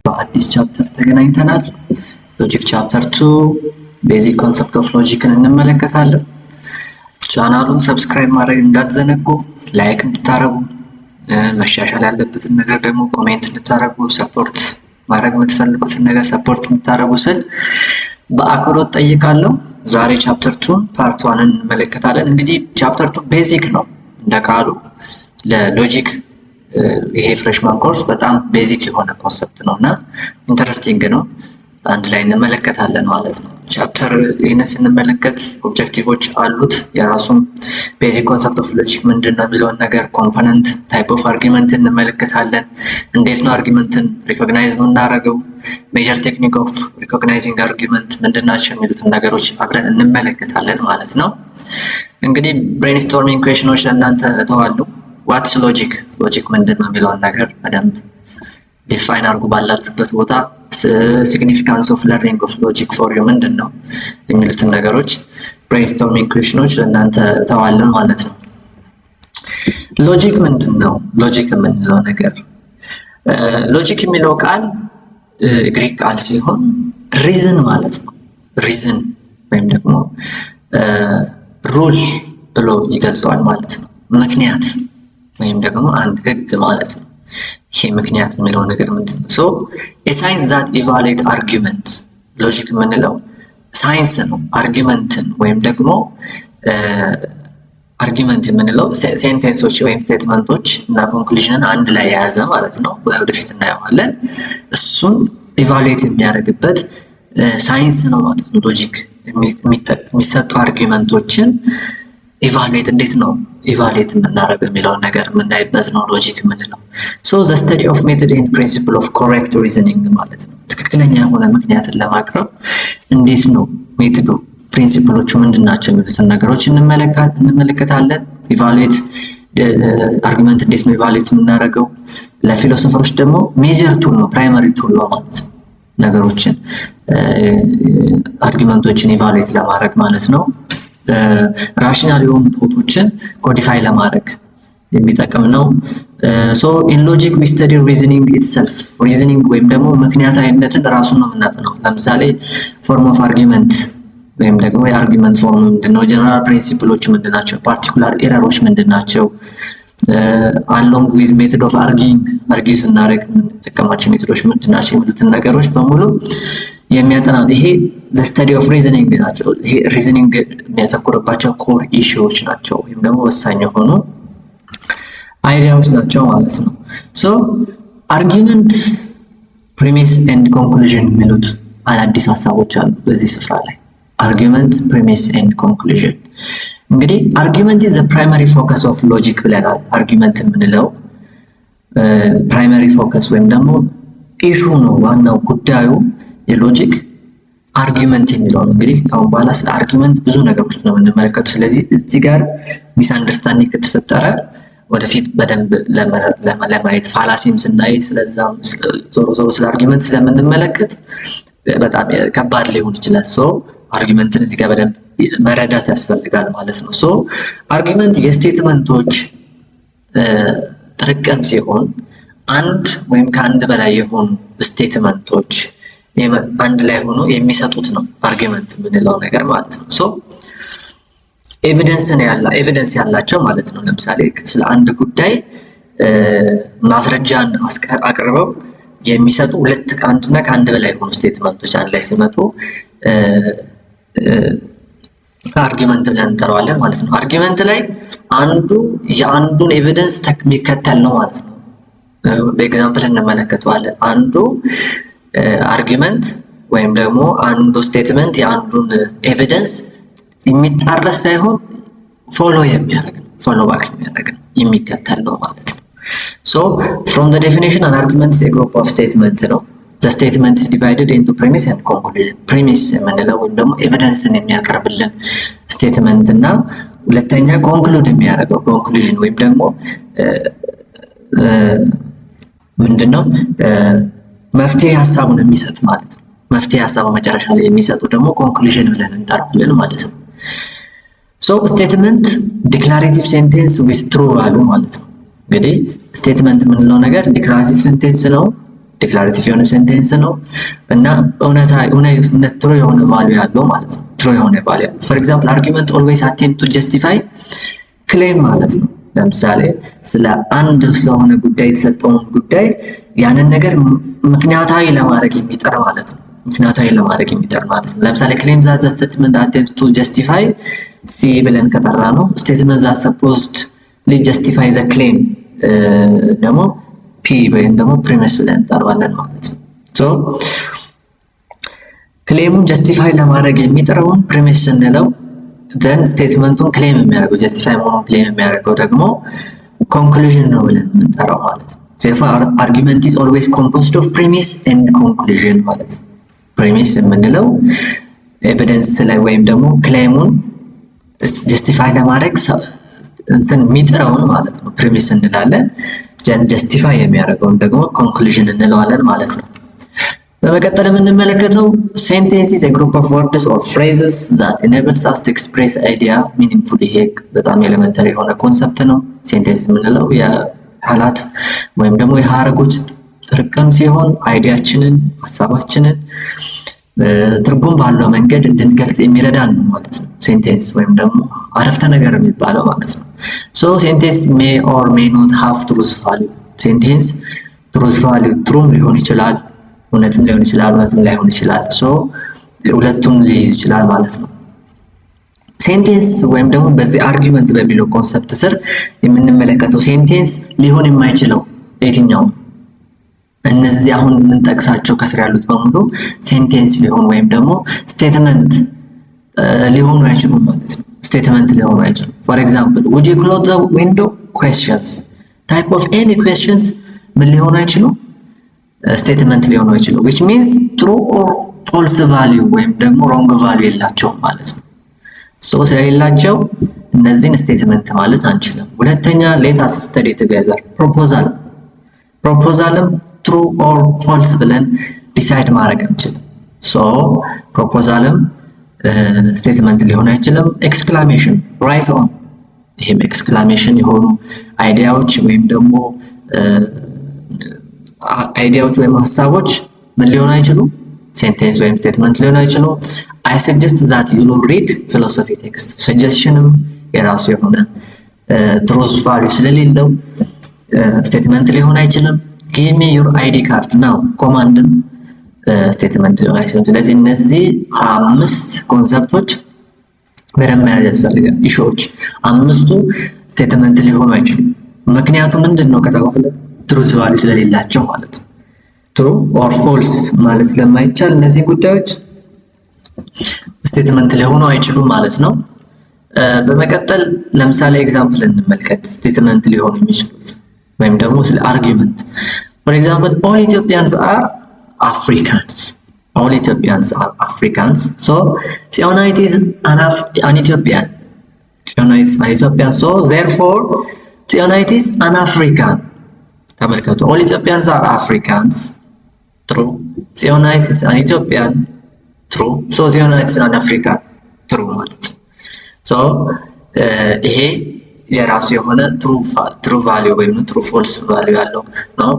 በአዲስ ቻፕተር ተገናኝተናል። ሎጂክ ቻፕተር 2 ቤዚክ ኮንሰፕት ኦፍ ሎጂክን እንመለከታለን። ቻናሉን ሰብስክራይብ ማድረግ እንዳትዘነጉ፣ ላይክ እንድታረጉ፣ መሻሻል ያለበትን ነገር ደግሞ ኮሜንት እንድታረጉ፣ ሰፖርት ማድረግ የምትፈልጉትን ነገር ሰፖርት እንድታረጉ ስል በአክብሮት ጠይቃለሁ። ዛሬ ቻፕተር 2 ፓርት 1 እንመለከታለን። እንግዲህ ቻፕተር 2 ቤዚክ ነው እንደቃሉ ለሎጂክ ይሄ ፍሬሽማን ኮርስ በጣም ቤዚክ የሆነ ኮንሰፕት ነውና ኢንተረስቲንግ ነው። አንድ ላይ እንመለከታለን ማለት ነው። ቻፕተር ይሄንን ስንመለከት ኦብጀክቲቮች አሉት። የራሱም ቤዚክ ኮንሰፕት ኦፍ ሎጂክ ምንድነው የሚለውን ነገር፣ ኮምፖነንት፣ ታይፕ ኦፍ አርጊመንት እንመለከታለን። እንዴት ነው አርጊመንትን ሪኮግናይዝ የምናደርገው፣ ሜጀር ቴክኒክ ኦፍ ሪኮግናይዚንግ አርጊመንት ምንድናቸው የሚሉትን ነገሮች አብረን እንመለከታለን ማለት ነው። እንግዲህ ብሬንስቶርሚንግ ኩዌሽኖች ለእናንተ እተዋለሁ። ዋትስ ሎጂክ፣ ሎጂክ ምንድነው የሚለውን ነገር በደንብ ዲፋይን አድርጉ ባላችሁበት ቦታ። ሲግኒፊካንስ ኦፍ ለርኒንግ ኦፍ ሎጂክ ፎር ዩ ምንድነው የሚሉትን ነገሮች ብሬንስቶርሚንግ ኩዌሽኖች ለእናንተ እተዋለን ማለት ነው። ሎጂክ ምንድነው? ሎጂክ የምንለው ነገር ሎጂክ የሚለው ቃል ግሪክ ቃል ሲሆን ሪዝን ማለት ነው። ሪዝን ወይም ደግሞ ሩል ብሎ ይገልጸዋል ማለት ነው። ምክንያት ወይም ደግሞ አንድ ህግ ማለት ነው። ይሄ ምክንያት የሚለው ነገር ምንድነው? ሶ የሳይንስ ዛት ኢቫሉዌት አርጊመንት ሎጂክ የምንለው ሳይንስ ነው። አርጊመንትን ወይም ደግሞ አርጊመንት የምንለው ሴንቴንሶች ወይም ስቴትመንቶች እና ኮንክሉዥንን አንድ ላይ የያዘ ማለት ነው። ወደፊት እናየዋለን። እሱን ኢቫሉዌት የሚያደርግበት ሳይንስ ነው ማለት ነው። ሎጂክ የሚሰጡ አርጊመንቶችን ኢቫሉዌት እንዴት ነው ኢቫሉዌት የምናደርገው የሚለውን ነገር የምናይበት ነው ሎጂክ የምንለው። ሶ ዘ ስተዲ ኦፍ ሜቶድ ኤንድ ፕሪንሲፕል ኦፍ ኮሬክት ሪዝኒንግ ማለት ነው። ትክክለኛ የሆነ ምክንያትን ለማቅረብ እንዴት ነው ሜቶዱ፣ ፕሪንሲፕሎቹ ምንድናቸው የሚሉትን ነገሮች እንመለከታለን። ኢቫሉዌት አርጊመንት እንዴት ነው ኢቫሉዌት የምናደርገው። ለፊሎሶፈሮች ደግሞ ሜጀር ቱል ነው፣ ፕራይመሪ ቱል ነው ማለት ነው። ነገሮችን አርጊመንቶችን ኢቫሉዌት ለማድረግ ማለት ነው። ራሽናል የሆኑ ቶቶችን ኮዲፋይ ለማድረግ የሚጠቅም ነው። ሶ ኢን ሎጂክ ዊ ስተዲ ሪዝኒንግ ኢትሰልፍ። ሪዝኒንግ ወይም ደግሞ ምክንያታዊነትን ራሱን ነው የምናጠናው። ለምሳሌ ፎርም ኦፍ አርጊመንት ወይም ደግሞ የአርጊመንት ፎርም ምንድነው፣ ጀነራል ፕሪንሲፕሎች ምንድናቸው፣ ፓርቲኩላር ኤረሮች ምንድናቸው፣ አሎንግ ዊዝ ሜቶድ ኦፍ አርጊንግ አርጊው ስናደርግ የምንጠቀማቸው ሜቶዶች ምንድናቸው የሚሉትን ነገሮች በሙሉ የሚያጠና ይሄ ዘ ስተዲ ኦፍ ሪዝኒንግ ናቸው። ይሄ ሪዝኒንግ የሚያተኩርባቸው ኮር ኢሹዎች ናቸው ወይም ደግሞ ወሳኝ የሆኑ አይዲያዎች ናቸው ማለት ነው። ሶ አርጊመንት፣ ፕሪሚስ ኤንድ ኮንክሉዥን የሚሉት አዳዲስ ሀሳቦች አሉ በዚህ ስፍራ ላይ። አርጊመንት፣ ፕሪሚስ ኤንድ ኮንክሉዥን። እንግዲህ አርጊመንት ኢዝ ዘ ፕራይመሪ ፎከስ ኦፍ ሎጂክ ብለናል። አርጊመንት የምንለው ፕራይመሪ ፎከስ ወይም ደግሞ ኢሹ ነው፣ ዋናው ጉዳዩ የሎጂክ አርጊመንት የሚለው ነው። እንግዲህ ካሁን በኋላ ስለ አርጊመንት ብዙ ነገሮች ነው የምንመለከቱ። ስለዚህ እዚህ ጋር ሚስ አንደርስታንዲንግ ከተፈጠረ ወደፊት በደንብ ለማየት ፋላሲም ስናይ ስለዛም ዞሮ ስለ አርጊመንት ስለምንመለከት በጣም ከባድ ሊሆን ይችላል። ሶ አርጊመንትን እዚህ ጋር በደንብ መረዳት ያስፈልጋል ማለት ነው። ሶ አርጊመንት የስቴትመንቶች ጥርቅም ሲሆን አንድ ወይም ከአንድ በላይ የሆኑ ስቴትመንቶች አንድ ላይ ሆኖ የሚሰጡት ነው አርጊመንት የምንለው ነገር ማለት ነው። ሶ ኤቪደንስ ያላቸው ማለት ነው። ለምሳሌ ስለ አንድ ጉዳይ ማስረጃን አቅርበው የሚሰጡ ሁለት አንድና ከአንድ በላይ የሆኑ ስቴትመንቶች አንድ ላይ ሲመጡ አርጊመንት ብለን እንጠራዋለን ማለት ነው። አርጊመንት ላይ አንዱ የአንዱን ኤቪደንስ የሚከተል ነው ማለት ነው። በኤግዛምፕል እንመለከተዋለን። አንዱ አርጊመንት ወይም ደግሞ አንዱ ስቴትመንት የአንዱን ኤቪደንስ የሚጣረስ ሳይሆን ፎሎ የሚያደርግ ነው፣ ፎሎ ባክ የሚያደርግ ነው፣ የሚከተል ነው ማለት ነው። ሶ from the definition an argument is a group of statement ነው። the statement is divided into premise and conclusion። premise የምንለው ወይም ደግሞ ኤቪደንስን የሚያቀርብልን ስቴትመንት እና ሁለተኛ ኮንክሉድ የሚያደርገው ኮንክሉዥን ወይም ደግሞ ምንድነው መፍትሄ ሐሳቡን የሚሰጥ ማለት ነው። መፍትሄ ሐሳቡ መጨረሻ ላይ የሚሰጡ ደግሞ ኮንክሉዥን ብለን እንጠራዋለን ማለት ነው። ሶ ስቴትመንት ዲክላሬቲቭ ሴንቴንስ ዊዝ ትሩ ቫልዩ ማለት ነው። እንግዲህ ስቴትመንት የምንለው ነገር ዲክላሬቲቭ ሴንቴንስ ነው። ዲክላሬቲቭ የሆነ ሴንቴንስ ነው እና እውነት ትሩ የሆነ ቫልዩ ያለው ማለት ነው። ትሩ የሆነ ቫልዩ ፎር ኤግዛምፕል አርጊመንት ኦልዌይስ አቴምፕት ቱ ጀስቲፋይ ክሌም ማለት ነው። ለምሳሌ ስለ አንድ ስለሆነ ጉዳይ የተሰጠውን ጉዳይ ያንን ነገር ምክንያታዊ ለማድረግ የሚጠር ማለት ነው። ምክንያታዊ ለማድረግ የሚጠር ማለት ነው። ለምሳሌ ክሌም ዛት ዘ ስቴትመንት አቴምፕት ቱ ጀስቲፋይ ሲ ብለን ከጠራ ነው ስቴትመንት ዛት ሰፖዝድ ሊ ጀስቲፋይ ዘ ክሌም ደግሞ ፒ ወይም ደግሞ ፕሪሚስ ብለን እንጠራዋለን ማለት ነው። ሶ ክሌሙን ጀስቲፋይ ለማድረግ የሚጠራውን ፕሪሚስ ስንለው ዘን ስቴትመንቱን ክሌም የሚያደርገው ጀስቲፋይ መሆኑን ክሌም የሚያደርገው ደግሞ ኮንክሉዥን ነው ብለን የምንጠራው ማለት ነው። therefore argument is always composed of premise and conclusion ማለት ነው። ፕሪሚስ የምንለው ኤቪደንስ ላይ ወይም ደግሞ ክሌሙን ጀስቲፋይ ለማድረግ እንትን የሚጥረውን ማለት ነው ፕሪሚስ እንላለን። ጀስቲፋይ የሚያደርገውን ደግሞ ኮንክሉዥን እንለዋለን ማለት ነው። በመቀጠል የምንመለከተው ሴንቴንስ is a group of words or phrases that enables us to express idea meaningfully። ይሄ በጣም ኤሌመንተሪ የሆነ ኮንሰፕት ነው። ሴንቴንስ የምንለው የቃላት ወይም ደግሞ የሐረጎች ጥርቅም ሲሆን አይዲያችንን ሀሳባችንን ትርጉም ባለው መንገድ እንድንገልጽ የሚረዳን ነው ማለት ነው። ሴንቴንስ ወይም ደግሞ አረፍተ ነገር የሚባለው ማለት ነው። ሶ ሴንቴንስ may or may not have truth value። ሴንቴንስ truth value ትሩም ሊሆን ይችላል፣ እውነትም ሊሆን ይችላል፣ እውነትም ላይሆን ይችላል። ሶ ሁለቱም ሊይዝ ይችላል ማለት ነው። ሴንቴንስ ወይም ደግሞ በዚህ አርጊመንት በሚለው ኮንሰፕት ስር የምንመለከተው ሴንቴንስ ሊሆን የማይችለው የትኛው እነዚህ አሁን የምንጠቅሳቸው ከስር ያሉት በሙሉ ሴንቴንስ ሊሆን ወይም ደግሞ ስቴትመንት ሊሆኑ አይችሉም ማለት ነው። ስቴትመንት ሊሆኑ አይችሉም። ፎር ኤግዛምፕል would you close the window questions type of any questions ምን ሊሆኑ አይችሉም? ስቴትመንት ሊሆኑ አይችሉም which means true or false value ወይም ደግሞ wrong value የላቸውም ማለት ነው። ሶ ስለሌላቸው እነዚህን ስቴትመንት ማለት አንችልም። ሁለተኛ let us study together ፕሮፖዛልም true or false ብለን ዲሳይድ ማድረግ አንችልም። ሶ ፕሮፖዛልም ስቴትመንት ሊሆን አይችልም። ኤክስክላሜሽን ራይት ኦን ይሄም ኤክስክላሜሽን የሆኑ አይዲያዎች ወይም ደግሞ አይዲያዎች ወይም ሀሳቦች ምን ሊሆን አይችሉም? ሴንቴንስ ወይም ስቴትመንት ሊሆን አይችሉም። I suggest that you will read philosophy text ሰጀሽንም የራሱ የሆነ ትሩዝ ቫልዩ ስለሌለው ስቴትመንት ሊሆን አይችልም። give me your ID card now ኮማንድም ስቴትመንት ሊሆን አይችልም። ስለዚህ እነዚህ አምስት ኮንሰፕቶች በደንብ መያዝ ያስፈልጋል። ኢሹዎች አምስቱ ስቴትመንት ሊሆኑ አይችሉም። ምክንያቱም ምንድነው ከተባለ ትሩዝ ቫልዩ ስለሌላቸው ማለት ነው። ትሩ ኦር ፎልስ ማለት ስለማይቻል እነዚህ ጉዳዮች ስቴትመንት ሊሆኑ አይችሉም ማለት ነው። በመቀጠል ለምሳሌ ኤግዛምፕል እንመልከት ስቴትመንት ሊሆኑ የሚችሉት ወይም ደግሞ ስለ አርጊመንት for example all Ethiopians are Africans all Ethiopians are Africans so Sionite is an Ethiopian Sionite is an Ethiopian so therefore Sionite is an African ተመልከቱ all Ethiopians are Africans true Sionite is an Ethiopian true so Sionite is an African true ማለት so ይሄ የራሱ የሆነ true value ወይም true false value ያለው ነው።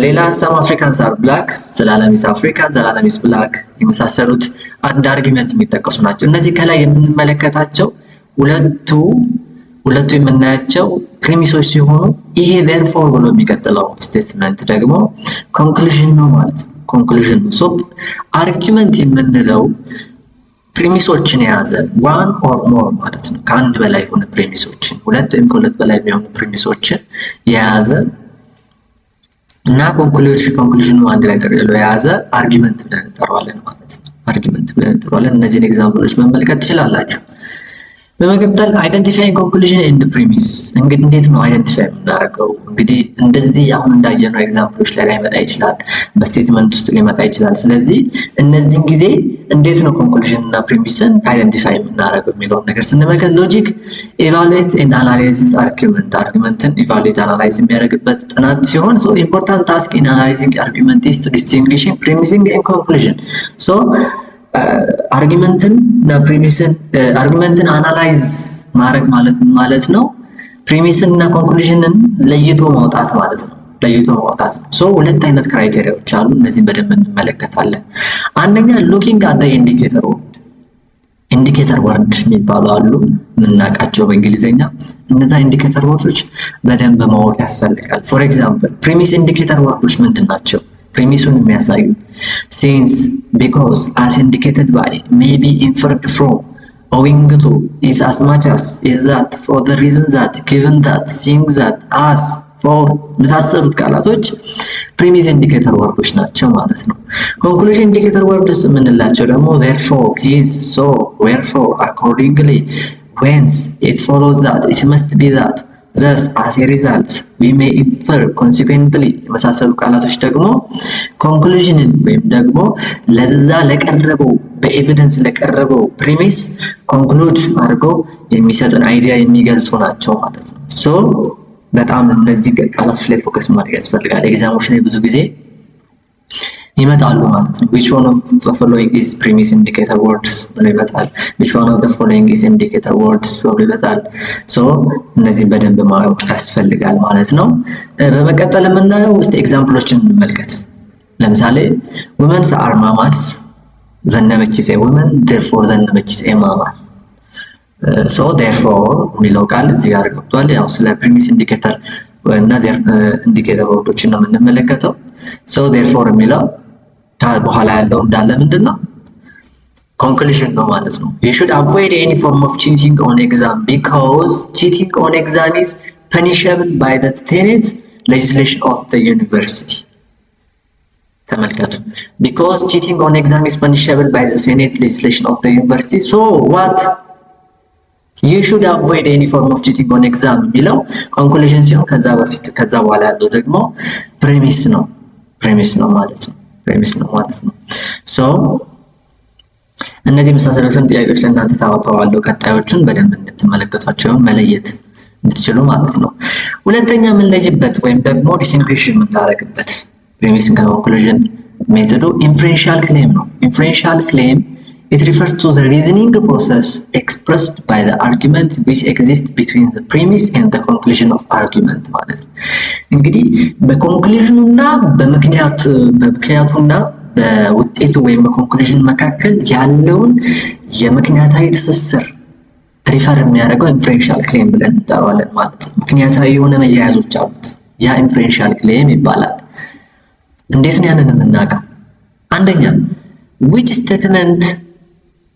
ሌላ some Africans are black ዘላለም is African ዘላለም is black የመሳሰሉት አንድ አርጊመንት የሚጠቀሱ ናቸው። እነዚህ ከላይ የምንመለከታቸው ሁለቱ የምናያቸው ፕሪሚሶች ሲሆኑ ይሄ therefore ብሎ የሚቀጥለው ስቴትመንት ደግሞ ኮንክሉዥን ነው ማለት ነው። ኮንክሉዥን ነው። ሶ አርጊመንት የምንለው ፕሪሚሶችን የያዘ one or more ማለት ነው። ከአንድ በላይ የሆነ ፕሪሚሶችን ሁለት ወይም ከሁለት በላይ የሚሆኑ ፕሪሚሶችን የያዘ እና ኮንክሉዥኑ አንድ ላይ ጠቅልሎ የያዘ አርጊመንት ብለን እንጠራዋለን ማለት ነው። አርጊመንት ብለን እንጠራዋለን። እነዚህን ኤግዛምፕሎች መመልከት ትችላላችሁ። በመቀጠል አይደንቲፋይንግ ኮንክሉዥን ኤንድ ፕሪሚስ እንግዲህ እንዴት ነው አይደንቲፋይ የምናደርገው? እንግዲህ እንደዚህ አሁን እንዳየነው ኤግዛምፕሎች ላይ ላይመጣ ይችላል፣ በስቴትመንት ውስጥ ሊመጣ ይችላል። ስለዚህ እነዚህን ጊዜ እንዴት ነው ኮንክሉዥን እና ፕሪሚስን አይደንቲፋይ የምናደርገው የሚለውን ነገር ስንመለከት ሎጂክ ኢቫሉዌትስ ኤንድ አናላይዝስ አርጊመንትን ኢቫሉዌት አናላይዝ የሚያደርግበት ጥናት ሲሆን ሶ ኢምፖርታንት ታስክ ኢን አናላይዚንግ አርጊመንት ኢዝ ቱ ዲስቲንጉይሽ ፕሪሚሲንግ ኤንድ ኮንክሉዥን ሶ አርጊመንትን እና ፕሪሚስን አርጊመንትን አናላይዝ ማድረግ ማለት ነው ፕሪሚስን እና ኮንክሉዥንን ለይቶ ማውጣት ማለት ነው። ለይቶ ማውጣት ነው። ሶ ሁለት አይነት ክራይቴሪያዎች አሉ። እነዚህን በደንብ እንመለከታለን። አንደኛ ሉኪንግ አት ኢንዲኬተር ኢንዲኬተር ወርድ የሚባሉ አሉ የምናውቃቸው በእንግሊዝኛ። እነዛ ኢንዲኬተር ወርዶች በደንብ ማወቅ ያስፈልጋል። ፎር ኤግዛምፕል ፕሪሚስ ኢንዲኬተር ወርዶች ምንድን ናቸው? ፕሪሚሱን የሚያሳዩ ሲንስ፣ ቢኮዝ፣ አስ ኢንዲኬትድ ባይ፣ ሜይ ቢ፣ ኢንፈርድ ፍሮም፣ ኦዊንግ ቱ፣ ኢዝ፣ አስ ማች አስ፣ ኢዝ ዛት፣ ፎር ዘ ሪዝን ዛት፣ ጊቨን ዛት፣ ሲንግ ዛት፣ አስ፣ ፎር የመሳሰሉት ቃላቶች ፕሪሚስ ኢንዲኬተር ወርዶች ናቸው ማለት ነው። ኮንክሉዥን ኢንዲኬተር ወርድስ የምንላቸው ደግሞ therefore, hence, so, wherefore, accordingly, whence, it follows that, it must be that, thus, as a result, we may infer, consequently የመሳሰሉ ቃላቶች ደግሞ ኮንክሉዥንን ወይም ደግሞ ለዛ ለቀረበው በኤቪደንስ ለቀረበው ፕሪሚስ ኮንክሉድ አድርገው የሚሰጡን አይዲያ የሚገልጹ ናቸው ማለት ነው። ሶ በጣም እነዚህ ቃላቶች ላይ ፎከስ ማድረግ ያስፈልጋል። ኤግዛሞች ላይ ብዙ ጊዜ ይመጣሉ ማለት ነው። which one of the following is premise indicator words ብሎ ይመጣል። which one of the following is indicator words ብሎ ይመጣል። ሶ እነዚህን በደንብ ማወቅ ያስፈልጋል ማለት ነው። በመቀጠል የምናየው እስቲ ኤግዛምፕሎችን እንመልከት። ለምሳሌ women are mammals ዘነበች is a woman, therefore ዘነበች is a mammal። ሶ therefore የሚለው ቃል እዚህ ጋር ገብቷል። ያው ስለ ፕሪሚስ ኢንዲኬተር እና ኢንዲኬተር ወርዶችን ነው የምንመለከተው። ሶ therefore የሚለው በኋላ ያለው እንዳለ ምንድነው ኮንክሉዥን ነው ማለት ነው። you should avoid any form of cheating on exam because cheating on exam is punishable by the Senate legislation of the university። ተመልከቱ because cheating on exam is punishable by the Senate legislation of the university. so what you should avoid any form of cheating on exam የሚለው ኮንክሉዥን ሲሆን ከዛ በኋላ ያለው ደግሞ ፕሪሚስ ነው ማለት ነው። ሶ እነዚህ መሳሰሉትን ጥያቄዎች ለእናንተ ታወጣዋለሁ። ቀጣዮቹን በደንብ እንድትመለከቷቸውን መለየት እንድትችሉ ማለት ነው። ሁለተኛ የምንለይበት ወይም ደግሞ ዲስቲንጉይሽ የምናደርግበት ፕሪሚስን ከኮንክሉዥን ሜቶዱ ኢንፈረንሻል ክሌም ነው። ኢንፈረንሻል ክሌም it refers to the reasoning process expressed by the argument which exists between the premise and the conclusion of argument ማለት ነው። እንግዲህ በኮንክሉዥኑና በምክንያቱና በውጤቱ ወይም በኮንክሉዥን መካከል ያለውን የምክንያታዊ ትስስር ሪፈር የሚያደርገው ኢንፈረንሻል ክሌም ብለን እንጠራዋለን ማለት ነው። ምክንያታዊ የሆነ መያያዞች አሉት። ያ ኢንፈረንሻል ክሌም ይባላል። እንዴት ነው ያንን የምናውቀው? አንደኛ which statement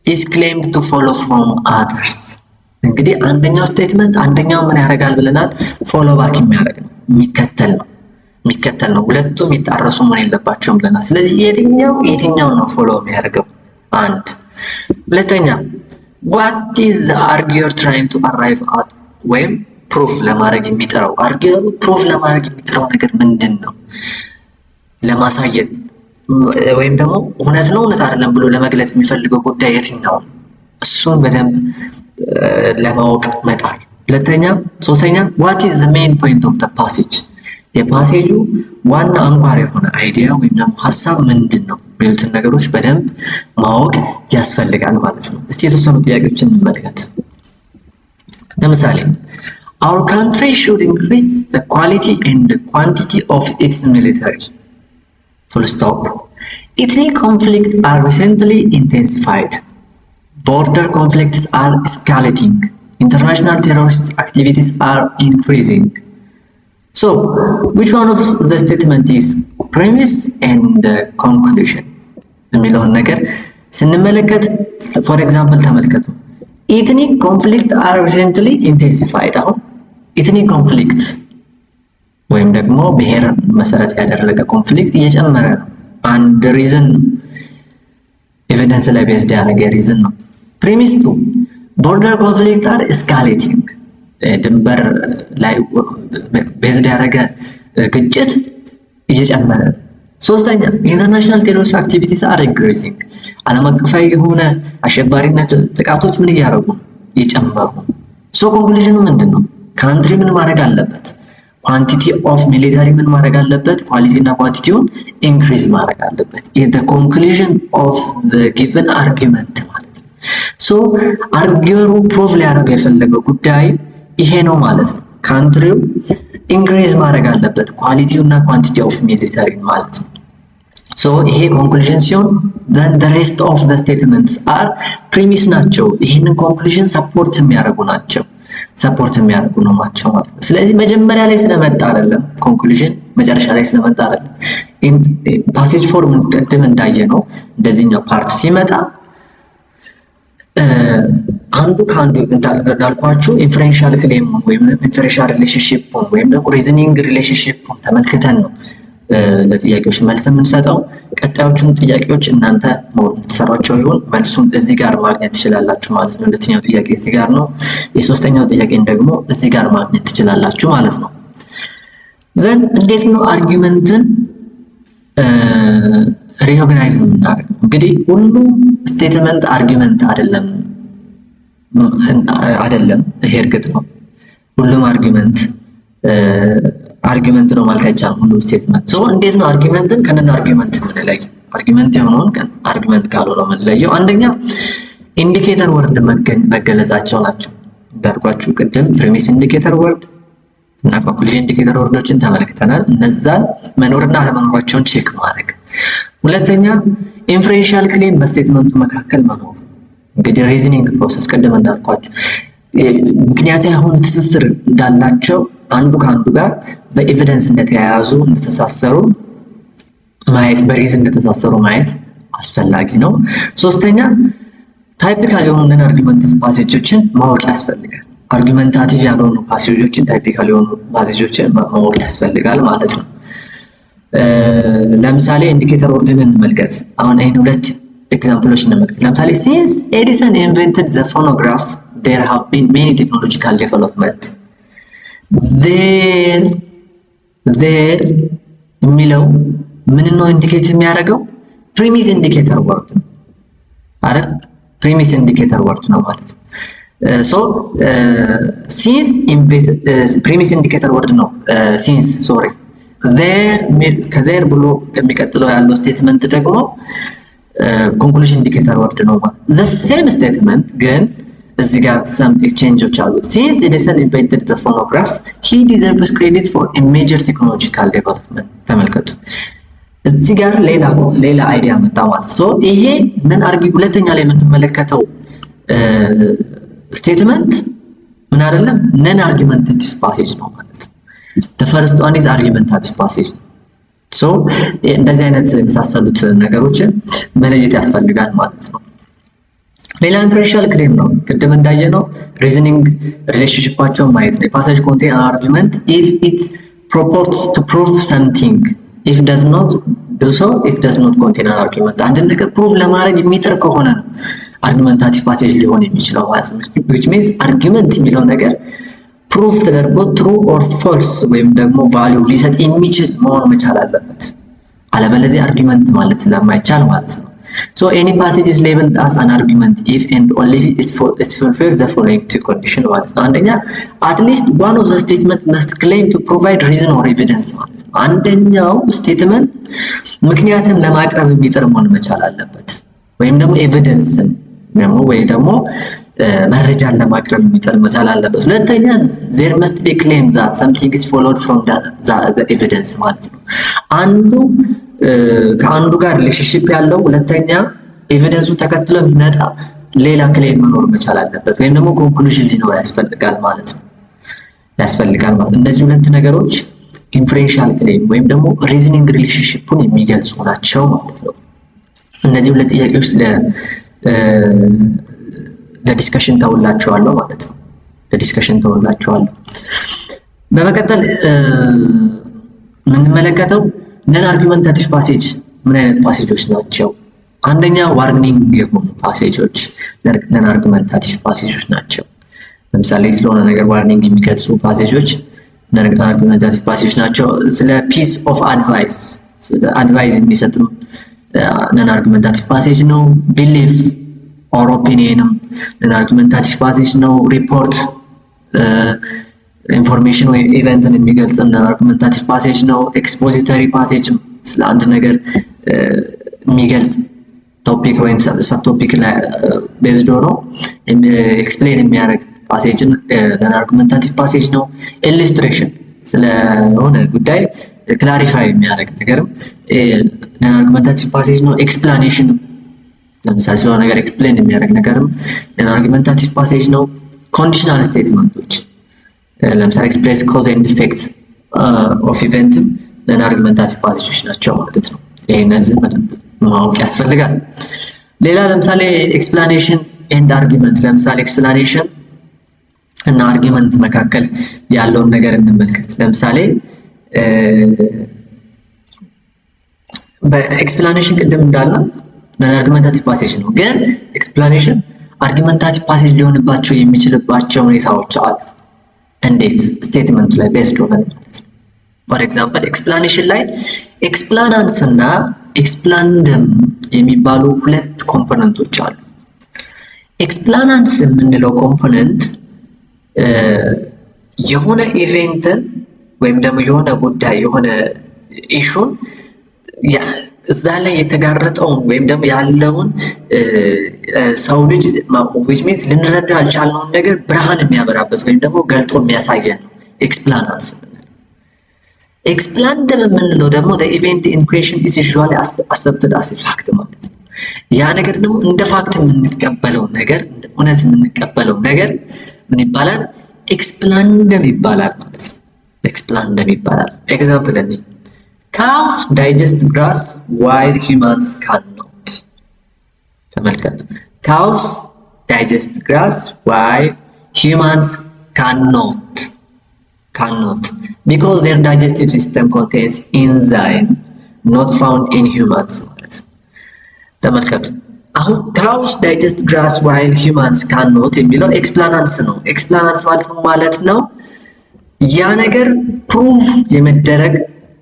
is claimed to follow from others። እንግዲህ አንደኛው ስቴትመንት አንደኛው ምን ያደርጋል ብለናል? ፎሎ ባክ የሚያደርግ ነው፣ የሚከተል ነው። ሁለቱም ይጣረሱ መሆን የለባቸውም ብለናል። ስለዚህ የትኛው ነው ፎሎ የሚያደርገው? አንድ። ሁለተኛ what is the arguer trying to arrive at ወይም ፕሩፍ ለማድረግ የሚጥረው አርጊየሩ ፕሩፍ ለማድረግ የሚጥረው ነገር ምንድን ነው? ለማሳየት ወይም ደግሞ እውነት ነው እውነት አይደለም ብሎ ለመግለጽ የሚፈልገው ጉዳይ የትኛው ነው? እሱን በደንብ ለማወቅ መጣር። ሶስተኛ what is the main point of the passage የፓሴጁ ዋና አንኳር የሆነ አይዲያ ወይም ደግሞ ሐሳብ ምንድን ነው የሚሉትን ነገሮች በደንብ ማወቅ ያስፈልጋል ማለት ነው። እስቲ የተወሰኑ ጥያቄዎችን እንመልከት። ለምሳሌ our country should increase the quality and the quantity of its military full stop. Ethnic conflicts are recently intensified. Border conflicts are escalating. International terrorist activities are increasing. So, which one of the statement is premise and conclusion? የሚለውን ነገር ስንመለከት for example ተመልከቱ። Ethnic conflicts are recently intensified. አሁን ethnic conflicts ወይም ደግሞ ብሔር መሰረት ያደረገ ኮንፍሊክት እየጨመረ ነው። አንድ ሪዝን ነው፣ ኤቪደንስ ላይ ቤዝድ ያደረገ ሪዝን ነው። ፕሪሚስ ቱ ቦርደር ኮንፍሊክት አር ኤስካሌቲንግ ድንበር ላይ ቤዝድ ያደረገ ግጭት እየጨመረ ነው። ሶስተኛ ኢንተርናሽናል ቴሮሪስት አክቲቪቲስ አር ኢንክሪዚንግ ዓለም አቀፋዊ የሆነ አሸባሪነት ጥቃቶች ምን እያደረጉ እየጨመሩ። ሶ ኮንክሉዥኑ ምንድን ነው? ካንትሪ ምን ማድረግ አለበት? ኳንቲቲ ኦፍ ሚሊታሪ ምን ማድረግ አለበት? ኳሊቲ እና ኳንቲቲውን ኢንክሪዝ ማድረግ አለበት። ኢዝ ዘ ኮንክሉዥን ኦፍ ዘ ጊቨን አርጊውመንት ማለት ነው። ሶ አርጊየሩ ፕሩቭ ሊያደርግ የፈለገው ጉዳይ ይሄ ነው ማለት ነው። ካንትሪው ኢንክሪዝ ማድረግ አለበት ኳሊቲው እና ኳንቲቲ ኦፍ ሜዲተሪን ማለት ነው። ሶ ይሄ ኮንክሉዥን ሲሆን then the rest of the statements are premise ናቸው። ይሄንን ኮንክሉዥን ሰፖርት የሚያደርጉ ናቸው ነው ማለት ነው። ስለዚህ መጀመሪያ ላይ ስለመጣ አይደለም ኮንክሉዥን መጨረሻ ላይ ስለመጣ አይደለም። ፓሴጅ ፎርም ቅድም እንዳየነው እንደዚህኛው ፓርት ሲመጣ አንዱ ከአንዱ እንዳልኳችሁ ኢንፈረንሻል ክሌም ወይም ኢንፈረንሻል ሪሌሽንሺፕ ወይም ደግሞ ሪዝኒንግ ሪሌሽንሺፕ ተመልክተን ነው ለጥያቄዎች መልስ የምንሰጠው። ቀጣዮቹን ጥያቄዎች እናንተ የምትሰሯቸው ይሁን መልሱን እዚህ ጋር ማግኘት ትችላላችሁ ማለት ነው። ሁለተኛው ጥያቄ እዚህ ጋር ነው። የሶስተኛው ጥያቄን ደግሞ እዚህ ጋር ማግኘት ትችላላችሁ ማለት ነው። ዘን እንዴት ነው አርጊውመንትን ሪኮግናይዝ የምናደርገው? እንግዲህ ሁሉም ስቴትመንት አርጊውመንት አይደለም። ይሄ እርግጥ ነው። ሁሉም አርጊውመንት ነው ማለት አይቻልም። ሁሉም ስቴትመንት ሶ እንዴት ነው አርጊውመንትን ከነን አርጊውመንት የምንለየው? አርጊውመንት የሆነውን አርጊውመንት ካልሆነው የምንለየው አንደኛ ኢንዲኬተር ወርድ መገለጻቸው ናቸው። እንዳልኳችሁ ቅድም ፕሪሚስ ኢንዲኬተር ወርድ እና ኮንክሉዥን ኢንዲኬተር ወርዶችን ተመልክተናል። እነዛን መኖርና አለመኖራቸውን ቼክ ማድረግ። ሁለተኛ ኢንፈረንሻል ክሌም በስቴትመንቱ መካከል መኖሩ። እንግዲህ ሪዝኒንግ ፕሮሰስ ቅድም እንዳልኳችሁ ምክንያታዊ የሆነ ትስስር እንዳላቸው አንዱ ከአንዱ ጋር በኤቪደንስ እንደተያያዙ እንደተሳሰሩ ማየት በሪዝን እንደተሳሰሩ ማየት አስፈላጊ ነው። ሶስተኛ ታይፒካል የሆኑ ነን አርጊውመንቲቭ ፓሴጆችን ማወቅ ያስፈልጋል። አርጊውመንታቲቭ ያልሆኑ ፓሴጆችን ታይፒካል የሆኑ ፓሴጆችን ማወቅ ያስፈልጋል ማለት ነው። ለምሳሌ ኢንዲኬተር ወርድን እንመልከት። አሁን ይሄን ሁለት ኤግዛምፕሎች እንመልከት። ለምሳሌ since Edison invented the phonograph there have been many technological development there የሚለው ምን ነው ኢንዲኬት የሚያደርገው? ፕሪሚስ ኢንዲኬተር ወርድ ነው አይደል? ፕሪሚስ ኢንዲኬተር ወርድ ነው ማለት ነው። ሶ ሲንስ ፕሪሚስ ኢንዲኬተር ወርድ ነው። ሲንስ ሶሪ ከዜር ብሎ የሚቀጥለው ያለው ስቴትመንት ደግሞ ኮንክሉዥን ኢንዲኬተር ወርድ ነው ማለት ዘ ሴም ስቴትመንት ግን እዚህ ጋር some exchanges አሉ። since Edison invented the phonograph he deserves credit for a major technological development። ተመልከቱ እዚህ ጋር ሌላ አይዲያ መጣ ማለት ሶ ይሄ ምን ሁለተኛ ላይ የምንመለከተው ስቴትመንት ምን አይደለም ነን አርጊውመንታቲቭ ፓሴጅ ነው ማለት ነው። the first one is argumentative passage። ሶ እንደዚህ አይነት የመሳሰሉት ነገሮችን መለየት ያስፈልጋል ማለት ነው። ሌላ ኢንፈረንሻል ክሌም ነው። ቅድም እንዳየነው ሪዝኒንግ ሪሌሽንሺፓቸውን ማየት ነው። ፓሴጅ ኮንቴን አን አርጊውመንት if it purports to prove something if does not do so it does not contain an argument። አንድ ነገር ፕሩቭ ለማድረግ የሚጥር ከሆነ ነው አርጊውመንታቲቭ ፓሴጅ ሊሆን የሚችለው ማለት ነው። which means አርጊውመንት የሚለው ነገር ፕሩፍ ተደርጎ ትሩ ኦር ፎልስ ወይም ደግሞ ቫልዩ ሊሰጥ የሚችል መሆን መቻል አለበት። አለበለዚያ አርጊውመንት ማለት ስለማይቻል ማለት ነው። so any passage is labeled as an argument if and only if it fulfills the following two conditions ማለት ነው። አንደኛ at least one of the statement must claim to provide reason or evidence ማለት ነው። አንደኛው ስቴትመንት ምክንያትን ለማቅረብ የሚጥር መሆን መቻል አለበት ወይም ደግሞ ኤቪደንስን ወይ ደግሞ መረጃን ለማቅረብ የሚጥር መቻል አለበት። ሁለተኛ there must be claim that something is followed from the evidence ማለት ነው። አንዱ ከአንዱ ጋር ሪሌሽንሺፕ ያለው ሁለተኛ ኤቪደንሱ ተከትሎ የሚመጣ ሌላ ክሌም መኖር መቻል አለበት ወይም ደግሞ ኮንክሉዥን ሊኖር ያስፈልጋል ማለት ነው። እነዚህ ሁለት ነገሮች ኢንፈረንሻል ክሌም ወይም ደግሞ ሪዝኒንግ ሪሌሽንሺፑን የሚገልጹ ናቸው ማለት ነው። እነዚህ ሁለት ጥያቄዎች ለዲስከሽን ተውላችኋለሁ ማለት ነው። በመቀጠል የምንመለከተው ነን አርጊውመንታቲቭ ፓሴጅ ምን አይነት ፓሴጆች ናቸው? አንደኛ ዋርኒንግ የሆኑ ፓሴጆች ነን አርጊውመንታቲቭ ፓሴጆች ናቸው። ለምሳሌ ስለሆነ ነገር ዋርኒንግ የሚገልጹ ፓሴጆች ነን አርጊውመንታቲቭ ፓሴጆች ናቸው። ስለ ፒስ ኦፍ አድቫይስ የሚሰጥም ነን አርጊውመንታቲቭ ፓሴጅ ነው። ቢሊፍ ኦር ኦፒኒየንም ነን አርጊውመንታቲቭ ፓሴጅ ነው። ሪፖርት ኢንፎርሜሽን ወይ ኢቨንትን የሚገልጽ ነን አርጊውመንታቲቭ ፓሴጅ ነው። ኤክስፖዚተሪ ፓሴጅ ስለ አንድ ነገር የሚገልጽ ቶፒክ ወይም ሰብ ቶፒክ ላይ ቤዝድ ሆኖ ኤክስፕሌን የሚያደርግ ፓሴጅ ነን አርጊውመንታቲቭ ፓሴጅ ነው። ስለሆነ ጉዳይ ክላሪፋይ የሚያደርግ ነገርም ነን አርጊመንታቲቭ ፓሴጅ ነው። ኤክስፕላኔሽን ለምሳሌ ስለሆነ ነገር ኤክስፕሌን የሚያደርግ ነገርም ነን አርጊመንታቲቭ ፓሴጅ ነው። ኮንዲሽናል ስቴትመንቶች ለምሳሌ ኤክስፕሬስ ኮዝ ኤንድ ኢፌክት ኦፍ ኢቨንትም ነን አርጊመንታቲቭ ፓሴጆች ናቸው ማለት ነው። እነዚህን በደንብ ማወቅ ያስፈልጋል። ሌላ ለምሳሌ ኤክስፕላኔሽን ኤንድ አርጊመንት፣ ለምሳሌ ኤክስፕላኔሽን እና አርጊመንት መካከል ያለውን ነገር እንመልከት። ለምሳሌ በኤክስፕላኔሽን ቅድም እንዳለው ነን አርጊመንታቲቭ ፓሴጅ ነው፣ ግን ኤክስፕላኔሽን አርጊመንታቲቭ ፓሴጅ ሊሆንባቸው የሚችልባቸው ሁኔታዎች አሉ። እንዴት? ስቴትመንቱ ላይ ቤዝድ ሆነን ማለት ነው። ፎር ኤግዛምፕል ኤክስፕላኔሽን ላይ ኤክስፕላናንስ እና ኤክስፕላንደም የሚባሉ ሁለት ኮምፖነንቶች አሉ። ኤክስፕላናንስ የምንለው ኮምፖነንት የሆነ ኢቨንትን ወይም ደግሞ የሆነ ጉዳይ የሆነ ኢሹን እዛ ላይ የተጋረጠውን ወይም ደግሞ ያለውን ሰው ልጅ which means ልንረዳ ያልቻልነውን ነገር ብርሃን የሚያበራበት ወይም ደግሞ ገልጦ የሚያሳየን ነው ኤክስፕላናንስ። ኤክስፕላንደም የምንለው ደግሞ the event in question is usually accepted as a fact ማለት ነው። ያ ነገር ደግሞ እንደ ፋክት የምንቀበለው ነገር እንደ እውነት የምንቀበለው ነገር ምን ይባላል? ኤክስፕላንደም ይባላል ማለት ነው። ኤክስፕላንደም ይባላል። ኤግዛምፕል እኔ cows digest grass while humans cannot። ተመልከቱ። cows digest grass while humans cannot because their digestive system contains enzyme not found in humans ማለት ነው። ተመልከቱ። አሁን cows digest grass while humans cannot የሚለው ኤክስፕላናንስ ነው። ኤክስፕላናንስ ማለት ነው ያ ነገር ፕሩቭ የመደረግ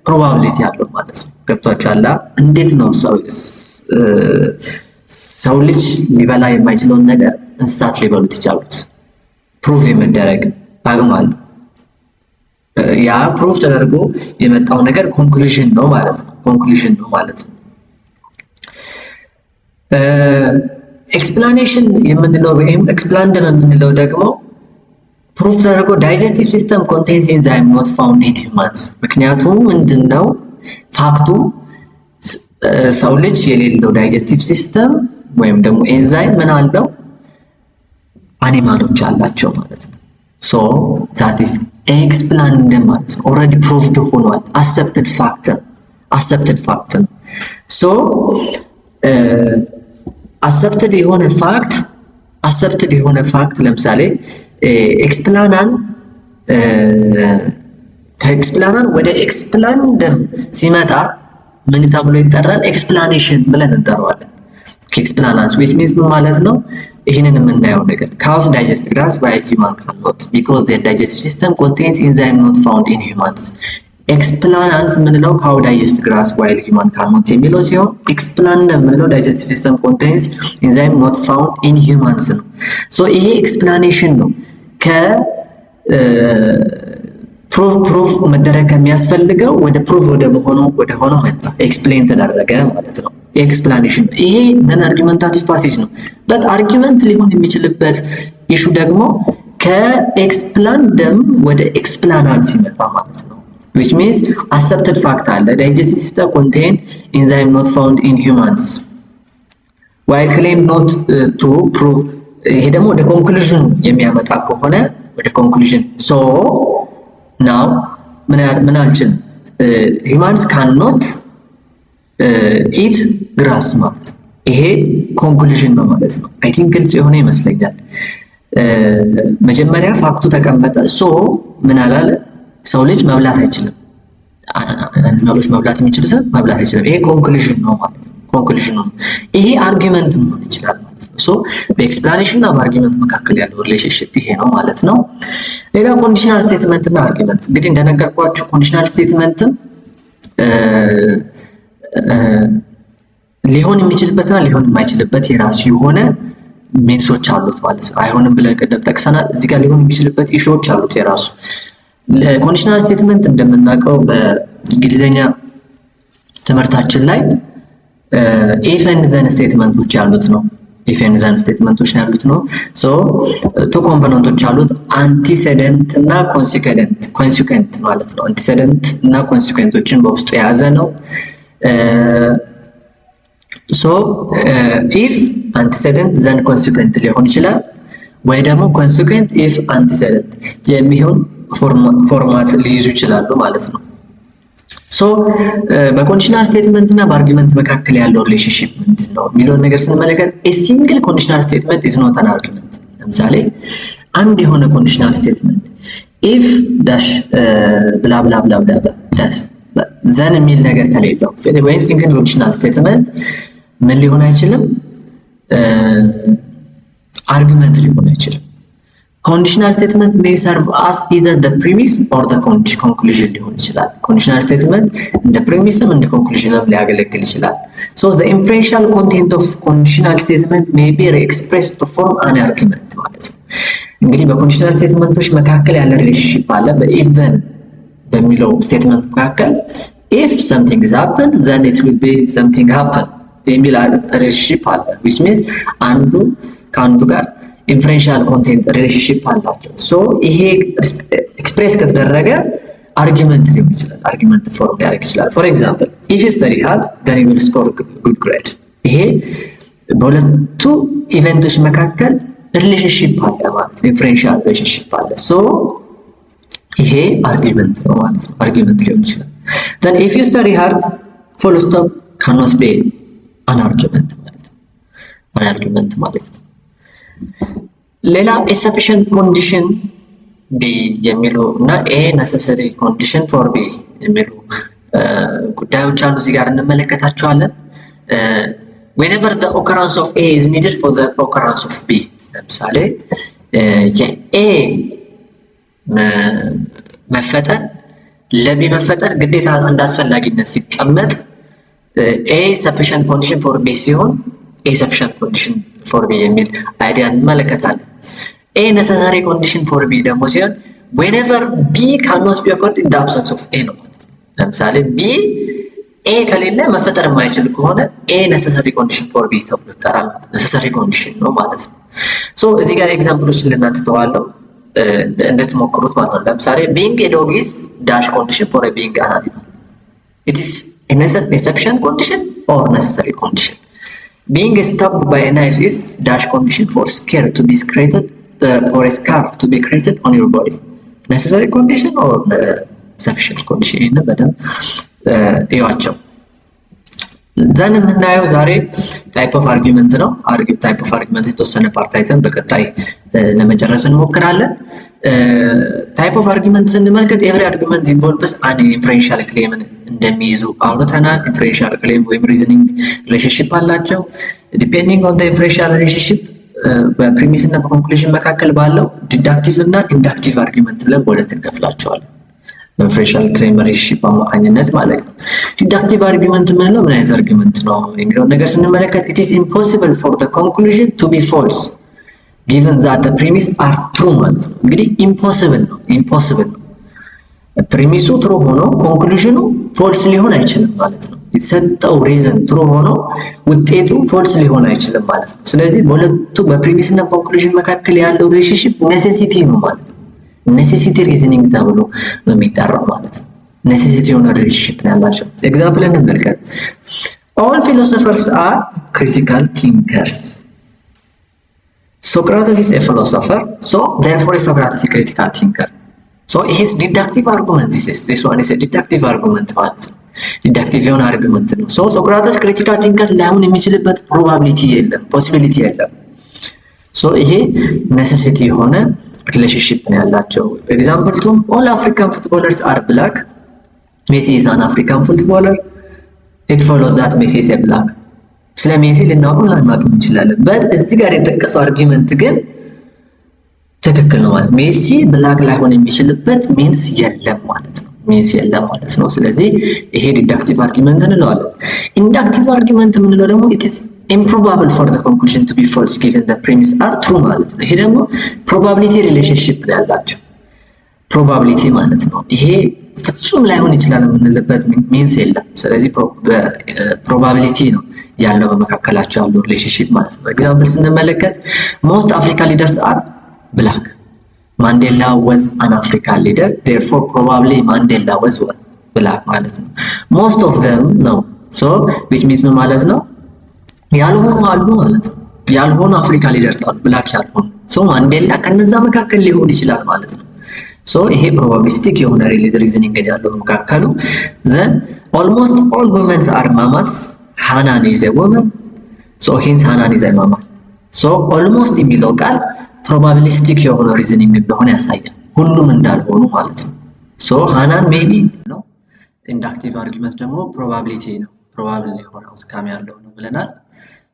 ፕሮባቢሊቲ ያለው ማለት ነው። ገብቷችኋል? እንዴት ነው ሰው ልጅ ሊበላ የማይችለውን ነገር እንስሳት ሊበሉት ይቻሉት? ፕሩቭ የመደረግ አቅም አለው። ያ ፕሩቭ ተደርጎ የመጣው ነገር ኮንክሉዥን ነው ማለት ነው። ኮንክሉዥን ነው ማለት ነው። ኤክስፕላኔሽን የምንለው ወይም ኤክስፕላንደም የምንለው ደግሞ ፕሩፍ ተደርጎ ዳይጀስቲቭ ሲስተም ኮንቴንስ ኤንዛይም ኖት ፋውንድ ኢን ሂውማንስ። ምክንያቱም ምንድነው ፋክቱ? ሰው ልጅ የሌለው ዳይጀስቲቭ ሲስተም ወይም ደግሞ ኤንዛይም ምን አለው? አኒማሎች አላቸው ማለት ነው። ሶ ዛት ኢዝ ኤክስፕላንደም ማለት ነው። ኦልሬዲ ፕሩፍድ ሆኗል። አክሰፕትድ ፋክት ነው። ሶ አክሰፕትድ የሆነ ፋክት ለምሳሌ ከኤክስፕላናን ወደ ኤክስፕላንደም ሲመጣ ምን ተብሎ ይጠራል? ኤክስፕላኔሽን ብለን እንጠራዋለን። ከኤክስፕላናንስ which means ምን ማለት ነው? ይህንን የምናየው ነገር cows digest grass while humans cannot because their digestive system contains enzyme not found in humans። ኤክስፕላናንስ የምንለው cow digest grass while human cannot የሚለው ሲሆን ኤክስፕላንደም የምንለው digestive system contains enzyme not found in humans ነው። ሶ ይሄ ኤክስፕላኔሽን ነው። ፕሩፍ መደረግ ከሚያስፈልገው ወደ ፕሩፍ ወደ ሆነው መጣ። ኤክስፕሌን ተደረገ ማለት ነው። ኤክስፕላኔሽን ይሄ ነን አርጊመንታቲቭ ፓሴጅ ነው። በት አርጊመንት ሊሆን የሚችልበት ኢሹ ደግሞ ከኤክስፕላንደም ወደ ኤክስፕላናንስ ሲመጣ ማለት ነው። which means accepted fact አለ digestive system contain enzyme not found in humans while claim not to prove። ይሄ ደግሞ ወደ ኮንክሉዥን የሚያመጣ ከሆነ ወደ ኮንክሉዥን ሶ ናው ምን አልችል humans cannot eat grass ማለት ይሄ ኮንክሉዥን ነው ማለት ነው። አይ ቲንክ ግልጽ የሆነ ይመስለኛል። መጀመሪያ ፋክቱ ተቀመጠ። ሶ ምን አላለ? ሰው ልጅ መብላት አይችልም። አኒማሎች መብላት የሚችሉትን መብላት አይችልም። ይሄ ኮንክሉዥን ነው ማለት ነው። ኮንክሉዥን ነው። ይሄ አርጊመንት መሆን ይችላል ማለት ነው። ሶ በኤክስፕላኔሽን እና በአርጊመንት መካከል ያለው ሪሌሽንሺፕ ይሄ ነው ማለት ነው። ሌላ ኮንዲሽናል ስቴትመንት እና አርጊመንት። እንግዲህ እንደነገርኳችሁ ኮንዲሽናል ስቴትመንትም ሊሆን የሚችልበትና ሊሆን የማይችልበት የራሱ የሆነ ሜንሶች አሉት ማለት ነው። አይሆንም ብለን ቀደም ጠቅሰናል። እዚህ ጋር ሊሆን የሚችልበት ኢሹዎች አሉት የራሱ። ኮንዲሽናል ስቴትመንት እንደምናውቀው በእንግሊዘኛ ትምህርታችን ላይ ኢፍ ኤንድ ዘን ስቴትመንቶች ያሉት ነው። if and then ስቴትመንቶች ያሉት ነው። ሶ ቱ ኮምፖነንቶች አሉት አንቲሴደንት እና ኮንሲኩዌንት ማለት ነው። አንቲሴደንት እና ኮንሲኩዌንቶችን በውስጡ የያዘ ነው። ሶ if antecedent then consequent ሊሆን ይችላል ወይ ደግሞ consequent if antecedent የሚሆን ፎርማት ሊይዙ ይችላሉ ማለት ነው። ሶ በኮንዲሽናል ስቴትመንት እና በአርጊመንት መካከል ያለው ሪሌሽንሺፕ ምንድነው የሚለውን ነገር ስንመለከት a single conditional statement is not an argument። ለምሳሌ አንድ የሆነ ኮንዲሽናል ስቴትመንት if dash ብላ ብላ ብላ ብላ dash ዘን የሚል ነገር ከሌለው ወይ ሲንግል ኮንዲሽናል ስቴትመንት ምን ሊሆን አይችልም? አርጊመንት ሊሆን አይችልም። Conditional statement may serve as either the premise or the conclusion ሊሆን ይችላል። Conditional statement እንደ premise እንደ conclusion ሊያገለግል ይችላል። So the inferential content of conditional statement may be expressed to form an argument ማለት ነው። እንግዲህ በኮንዲሽናል ስቴትመንቶች መካከል ያለ ሪሌሽንሺፕ አለ። በኢፍ ዘን በሚለው ስቴትመንት መካከል if something is happen then it will be something happen የሚል ሪሌሽንሺፕ አለ። which means አንዱ ከአንዱ ጋር ኢንፈረንሻል ኮንቴንት ሪሌሽንሺፕ አላቸው። ሶ ይሄ ኤክስፕሬስ ከተደረገ አርጊመንት ሊሆን ይችላል። አርጊመንት ፎርም ሊያደርግ ይችላል። ፎር ኤግዛምፕል if you study hard then you will score good grade። ይሄ በሁለቱ ኢቨንቶች መካከል ሪሌሽንሺፕ አለ ማለት ነው። ኢንፈረንሻል ሪሌሽንሺፕ አለ። ሶ ይሄ አርጊመንት ነው ማለት ነው። አርጊመንት ሊሆን ይችላል። then if you study hard full stop cannot be an argument ማለት ነው። an argument ማለት ነው። ሌላ a sufficient condition B የሚሉ እና a necessary condition for B የሚሉ ጉዳዮች አሉ። እዚህ ጋር እንመለከታቸዋለን። whenever the occurrence of A is needed for the occurrence of B ለምሳሌ የA መፈጠር ለB መፈጠር ግዴታ እንደ አስፈላጊነት ሲቀመጥ A sufficient condition for B ሲሆን A sufficient condition for B የሚል አይዲያ እንመለከታለን። A necessary condition for B ደግሞ ሲሆን whenever B cannot be occurred in the absence of A ነው ማለት ነው። ለምሳሌ B A ከሌለ መፈጠር የማይችል ከሆነ A necessary condition for B ተብሎ ይጠራል። necessary condition ነው ማለት ነው። ሶ እዚህ ጋር ኤግዛምፕሎችን ለእናንተ ተዋለሁ እንድትሞክሩት ማለት ነው። ለምሳሌ being a dog is dash condition for being an animal. It is a sufficient condition or necessary condition. Being stabbed by a knife is dash condition for scare to be created for a scar to be created on your body. Necessary condition or sufficient condition? ይሄን በደንብ እዩዋቸው። ዘን የምናየው ዛሬ ታይፕ ኦፍ አርጊመንት ነው። ታይፕ ኦፍ አርጊመንት የተወሰነ ፓርት አይተን በቀጣይ ለመጨረስ እንሞክራለን። ታይፕ ኦፍ አርጊመንት ስንመለከት ኤቭሪ አርጊመንት ኢንቮልቭስ አን ኢንፈረንሻል ክሌምን እንደሚይዙ አውርተናል። ኢንፈረንሻል ክሌም ወይም ሪዝኒንግ ሪሌሽንሺፕ አላቸው። ዲፔንዲንግ ኦን ዘ ኢንፈረንሻል ሪሌሽንሺፕ በፕሪሚስ እና በኮንክሉዥን መካከል ባለው ዲዳክቲቭ እና ኢንዳክቲቭ አርጊመንት ብለን በሁለት እንከፍላቸዋለን። በኢንፈረንሻል ክሌም ሪሌሽንሺፕ አማካኝነት ማለት ነው። ዲዳክቲቭ አርጊመንት ምንለው ምን አይነት አርጊመንት ነው የሚለውን ነገር ስንመለከት it is impossible for the conclusion to be false given that the premise are true ማለት ነው። እንግዲህ ኢምፖሲብል ነው ፕሪሚሱ ትሩ ሆኖ ኮንክሉዥኑ ፎልስ ሊሆን አይችልም ማለት ነው። የተሰጠው ሪዝን ትሩ ሆኖ ውጤቱ ፎልስ ሊሆን አይችልም ማለት ነው። ስለዚህ በሁለቱ በፕሪሚስ እና ኮንክሉዥን መካከል ያለው ሪሌሽንሺፕ ኔሴሲቲ ነው ማለት ነው። ኔሴሲቲ ሪዝኒንግ ተብሎ ነው የሚጠራው ማለት ነው። ኔሴሲቲ የሆነ ሪሌሽንሺፕ ነው ያላቸው። ኤግዛምፕል እንመልከት። all philosophers are critical thinkers. Socrates is a philosopher, so therefore Socrates is a critical thinker. So his deductive argument this one is a deductive argument ማለት ነው። ዲዳክቲቭ የሆነ አርጊመንት ነው። ሶ ሶክራተስ ክሪቲካል ቲንከር ላይሆን የሚችልበት ፕሮባቢሊቲ የለም፣ ፖሲቢሊቲ የለም። ሶ ይሄ ኔሴሲቲ የሆነ ሪሌሽንሺፕ ነው ያላቸው። ኤግዛምፕል ቱ all African footballers are black. Messi is an African footballer. It follows that Messi is a black. ስለ ሜሲ ልናውቅም ላናውቅም እንችላለን። በት እዚህ ጋር የተጠቀሰው አርጊመንት ግን ትክክል ነው ማለት ሜሲ ብላክ ላይሆን የሚችልበት ሚንስ የለም ማለት ነው። ሚንስ የለም ማለት ነው። ስለዚህ ይሄ ዲዳክቲቭ አርጊመንት እንለዋለን። ኢንዳክቲቭ አርጊመንት የምንለው ደግሞ it is improbable for the conclusion to be false given the premise are true ማለት ነው። ይሄ ደግሞ ፕሮባቢሊቲ ሪሌሽንሺፕ ላይ ያላቸው ፕሮባቢሊቲ ማለት ነው። ይሄ ፍጹም ላይሆን ይችላል የምንልበት ሚንስ የለም። ስለዚህ ፕሮባቢሊቲ ነው ያለው በመካከላቸው ያለው ሪሌሽንሺፕ ማለት ነው። ኤግዛምፕል ስንመለከት most African leaders are black. Mandela was an African leader, therefore probably Mandela was black ማለት ነው። most of them ነው so which means ምን ማለት ነው? ያልሆኑ አሉ ማለት ነው። ያልሆኑ አፍሪካ ሊደርስ አሉ ብላክ ያልሆኑ ሶ ማንዴላ ከነዛ መካከል ሊሆን ይችላል ማለት ነው። ሶ ይሄ ፕሮባቢሊስቲክ የሆነ ሪዝኒንግ ያለው መካከሉ then almost all women are mammals. Hanan is a woman, so hence Hanan is a mammal. so almost የሚለው ቃል ፕሮባቢሊስቲክ የሆነ ሪዝኒንግ እንደሆነ ያሳያል ሁሉም እንዳልሆኑ ማለት ነው። ሶ ሃናን ሜቢ ነው። ኢንዳክቲቭ አርጊመንት ደግሞ ፕሮባቢሊቲ ነው ፕሮባብል የሆነ አውትካም ያለው ነው ብለናል።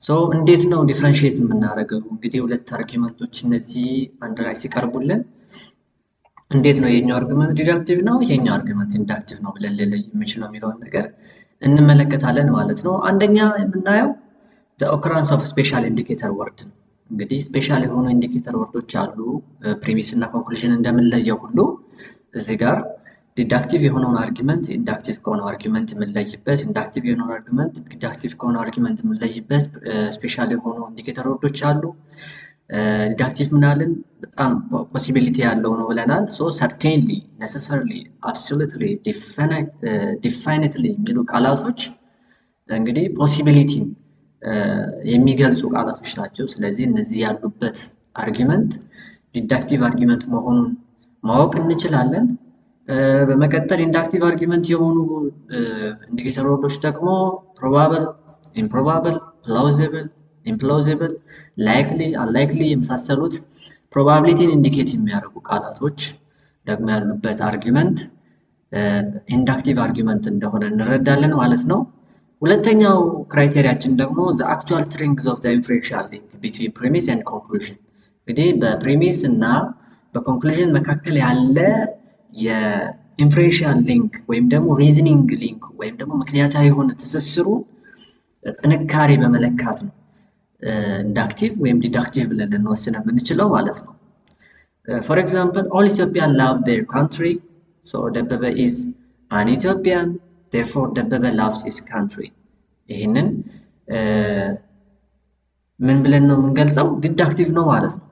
ሶ እንዴት ነው ዲፈረንሺየት የምናደርገው? እንግዲህ ሁለት አርጊመንቶች እነዚህ አንድ ላይ ሲቀርቡልን እንዴት ነው የኛው አርጊመንት ዲዳክቲቭ ነው የኛው አርጊመንት ኢንዳክቲቭ ነው ብለን ልለይ የምንችለው የሚለውን ነገር እንመለከታለን ማለት ነው። አንደኛ የምናየው the occurrence of special indicator word ነው። እንግዲህ ስፔሻል የሆኑ ኢንዲኬተር ወርዶች አሉ ፕሪሚስ እና ኮንክሉዥን እንደምንለየው ሁሉ እዚህ ጋር ዲዳክቲቭ የሆነውን አርጊመንት ኢንዳክቲቭ ከሆነው አርጊመንት የምንለይበት ኢንዳክቲቭ የሆነውን አርጊመንት ዲዳክቲቭ ከሆነው አርጊመንት የምንለይበት ስፔሻል የሆኑ ኢንዲኬተር ወርዶች አሉ። ዲዳክቲቭ ምናልን በጣም ፖሲቢሊቲ ያለው ነው ብለናል። ሶ ሰርቴንሊ ኔሰሰርሊ አብሶሉትሊ ዲፋይኒትሊ የሚሉ ቃላቶች እንግዲህ ፖሲቢሊቲ የሚገልጹ ቃላቶች ናቸው። ስለዚህ እነዚህ ያሉበት አርጊመንት ዲዳክቲቭ አርጊመንት መሆኑን ማወቅ እንችላለን። በመቀጠል ኢንዳክቲቭ አርጊመንት የሆኑ ኢንዲኬተር ወርዶች ደግሞ ፕሮባብል፣ ኢምፕሮባብል፣ ፕላውዚብል፣ ኢምፕላውዚብል፣ ላይክሊ፣ አንላይክሊ የመሳሰሉት ፕሮባቢሊቲን ኢንዲኬት የሚያደርጉ ቃላቶች ደግሞ ያሉበት አርጊመንት ኢንዳክቲቭ አርጊመንት እንደሆነ እንረዳለን ማለት ነው። ሁለተኛው ክራይቴሪያችን ደግሞ the actual strength of the inferential link between premise and conclusion። እንግዲህ በፕሪሚስ እና በኮንክሉዥን መካከል ያለ የኢንፈረንሻል ሊንክ ወይም ደግሞ ሪዝኒንግ ሊንክ ወይም ደግሞ ምክንያታዊ የሆነ ትስስሩ ጥንካሬ በመለካት ነው ኢንዳክቲቭ ወይም ዲዳክቲቭ ብለን ልንወስን የምንችለው ማለት ነው። for example all Ethiopians love their country, so ደበበ is an Ethiopian, therefore ደበበ loves his country። ይሄንን ምን ብለን ነው የምንገልጸው? ዲዳክቲቭ ነው ማለት ነው።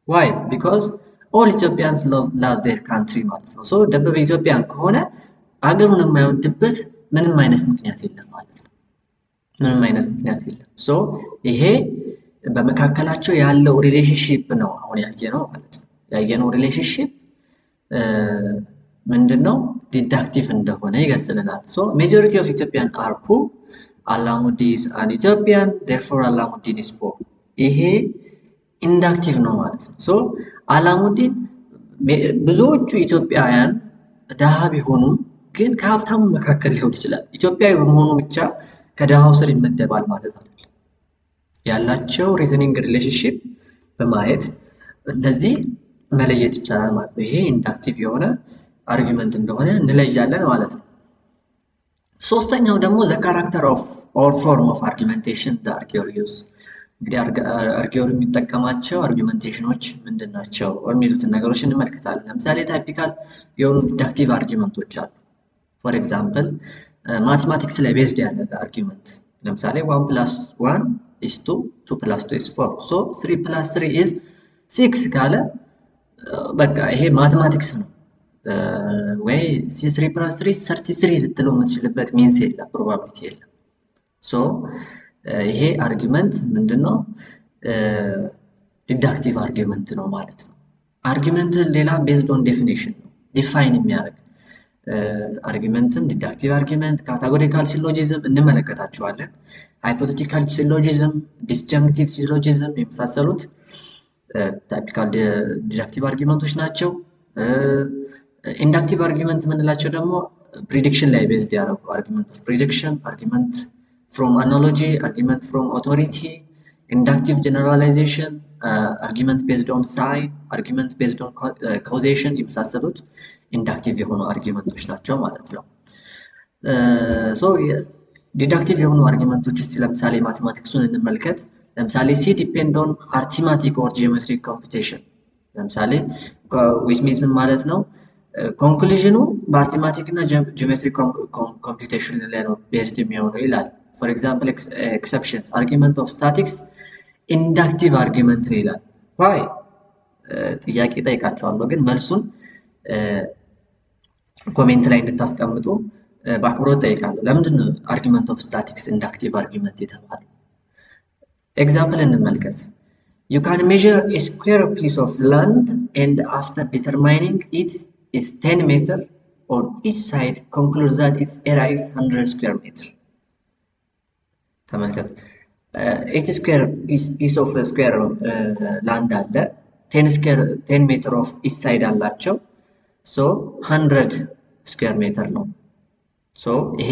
why? because all Ethiopians love their country ማለት ነው። ሶ ደበበ ኢትዮጵያን ከሆነ አገሩን የማይወድበት ምንም አይነት ምክንያት የለም ማለት ነው። ምንም አይነት ምክንያት የለም። ሶ ይሄ በመካከላቸው ያለው ሪሌሽንሺፕ ነው አሁን ያየነው ማለት ነው። ያየነው ሪሌሽንሺፕ ምንድነው? ዲዳክቲቭ እንደሆነ ይገልጽልናል። ሶ majority of Ethiopians are poor, Alamuddin is an Ethiopian, therefore Alamuddin is poor። ይሄ ኢንዳክቲቭ ነው ማለት ነው። ሶ አላሙዲን ብዙዎቹ ኢትዮጵያውያን ደሃ ቢሆኑም ግን ከሀብታሙ መካከል ሊሆን ይችላል። ኢትዮጵያዊ በመሆኑ ብቻ ከደሃው ስር ይመደባል ማለት አይደለም። ያላቸው ሪዝኒንግ ሪሌሽንሺፕ በማየት እንደዚህ መለየት ይቻላል ማለት ነው። ይሄ ኢንዳክቲቭ የሆነ አርጊመንት እንደሆነ እንለያለን ማለት ነው። ሶስተኛው ደግሞ the character of or form of argumentation the arguer use። እንግዲህ አርጊወር የሚጠቀማቸው አርጊመንቴሽኖች ምንድን ናቸው የሚሉትን ነገሮች እንመለከታለን። ለምሳሌ ታይፒካል የሆኑ ዲዳክቲቭ አርጊመንቶች አሉ። ፎር ኤግዛምፕል ማቴማቲክስ ላይ ቤዝድ ያደረገ አርጊመንት ለምሳሌ 1 + 1 is 2 2 + 2 is 4 so 3 + 3 is 6 ካለ በቃ ይሄ ማቴማቲክስ ነው። ወይ 3 + 3 33 ልትለው የምትችልበት ሚንስ የለም፣ ፕሮባቢሊቲ የለም። ሶ ይሄ አርጊመንት ምንድነው? ዲዳክቲቭ አርጊመንት ነው ማለት ነው። አርጊመንት ሌላ ቤዝድ ኦን ዴፊኒሽን ነው ዲፋይን የሚያደርግ አርጊመንትም ዲዳክቲቭ አርጊመንት፣ ካታጎሪካል ሲሎጂዝም እንመለከታቸዋለን። ሃይፖቴቲካል ሲሎጂዝም፣ ዲስጀንክቲቭ ሲሎጂዝም የመሳሰሉት ታይፒካል ዲዳክቲቭ አርጊመንቶች ናቸው። ኢንዳክቲቭ አርጊመንት የምንላቸው ደግሞ ፕሪዲክሽን ላይ ቤዝድ ያደረጉ አርጊመንት ኦፍ ፕሪዲክሽን፣ አርጊመንት from analogy, argument from authority, inductive generalization, argument based on sign, argument based on causation የመሳሰሉት ኢንዳክቲቭ የሆኑ አርጊመንቶች ናቸው ማለት ነው። ሶ ዲዳክቲቭ የሆኑ አርጊመንቶች ውስጥ ለምሳሌ ማቴማቲክሱን እንመልከት። ለምሳሌ C depend on arithmetic or geometric computation። ለምሳሌ which means ምን ማለት ነው? ኮንክሉዥኑ በአርቲማቲክ እና ጂኦሜትሪክ ኮምፒውቴሽን ላይ ነው ቤዝድ የሚሆነው ይላል። ፎር ኤግዛምፕል ኤክሰፕሽንስ አርጊመንት ኦፍ ስታቲክስ ኢንዳክቲቭ አርጊመንት ነው ይላል። ዋይ ጥያቄ ጠይቃቸዋለሁ፣ ግን መልሱን ኮሜንት ላይ እንድታስቀምጡ በአክብሮት ጠይቃለሁ። ለምንድን ነው አርጊመንት ኦፍ ስታቲክስ ኢንዳክቲቭ አርጊመንት የተባለው? ኤግዛምፕል እንመልከት። You can measure a square piece of land and after determining it is 10 meter on each side conclude that its area is 100 square meter. ተመልከቱ። each square piece of square land አለ 10 meter of each side አላቸው so 100 square meter ነው። so ይሄ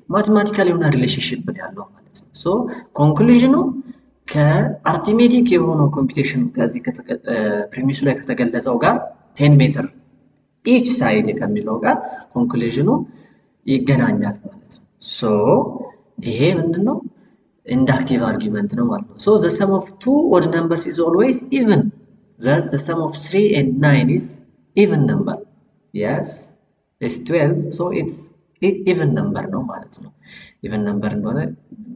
ማቴማቲካሊ የሆነ ሪሌሽንሺፕ ነው ያለው ማለት ነው። so ኮንክሉዥኑ ከአርቲሜቲክ የሆነው ኮምፒውቴሽን ከዚህ ፕሪሚሱ ላይ ከተገለጸው ጋር 10 ሜትር ኢች ሳይድ ከሚለው ጋር ኮንክሉዥኑ ይገናኛል ማለት ነው። ሶ ይሄ ምንድነው ኢንዳክቲቭ አርጊመንት ነው ማለት ነው። ሶ the sum of two odd numbers is always even. Thus the sum of 3 and 9 is even number. Yes, it's 12, so it's even number ነው ማለት ነው። ኢቨን ነምበር እንደሆነ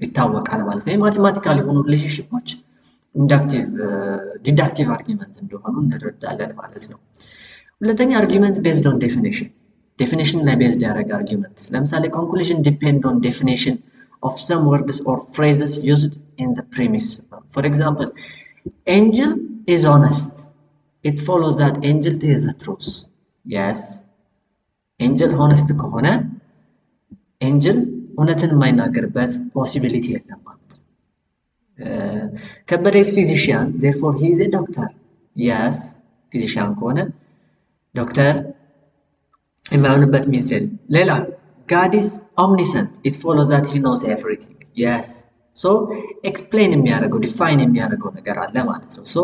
ይታወቃል ማለት ነው። ማቴማቲካሊ የሆኑ ሪሌሽንሺፖች ኢንዳክቲቭ ዲዳክቲቭ አርጊመንት እንደሆኑ እንረዳለን ማለት ነው። ሁለተኛ አርጊመንት ቤዝድ ኦን ዴፊኒሽን፣ ዴፊኒሽን ላይ ቤዝድ ያደረገ አርጊመንት። ለምሳሌ ኮንክሉዥን ዲፔንድ ኦን ዴፊኒሽን ኦፍ ሰም ወርድስ ኦር ፍሬዝስ ዩዝድ ኢን ዘ ፕሪሚስ። ፎር ኤግዛምፕል ኤንጅል ኢዝ ሆነስት ኢት ፎሎውስ ዛት ኤንጅል ቴልስ ዘ ትሩዝ። የስ ኤንጅል ሆነስት ከሆነ ኤንጅል እውነትን የማይናገርበት ፖሲቢሊቲ የለም ማለት ነው። ከበደ ኢዝ ፊዚሽያን ዜርፎር ሂ ኢዝ ኤ ዶክተር። የስ ፊዚሽያን ከሆነ ዶክተር የማይሆንበት ሚንስ የለም። ሌላ ጋድ ኢዝ ኦምኒሰንት ኢት ፎሎውስ ዛት ሂ ኖውስ ኤቭሪቲንግ። የስ ሶ ኤክስፕሌን የሚያደርገው ዲፋይን የሚያደርገው ነገር አለ ማለት ነው። ሶ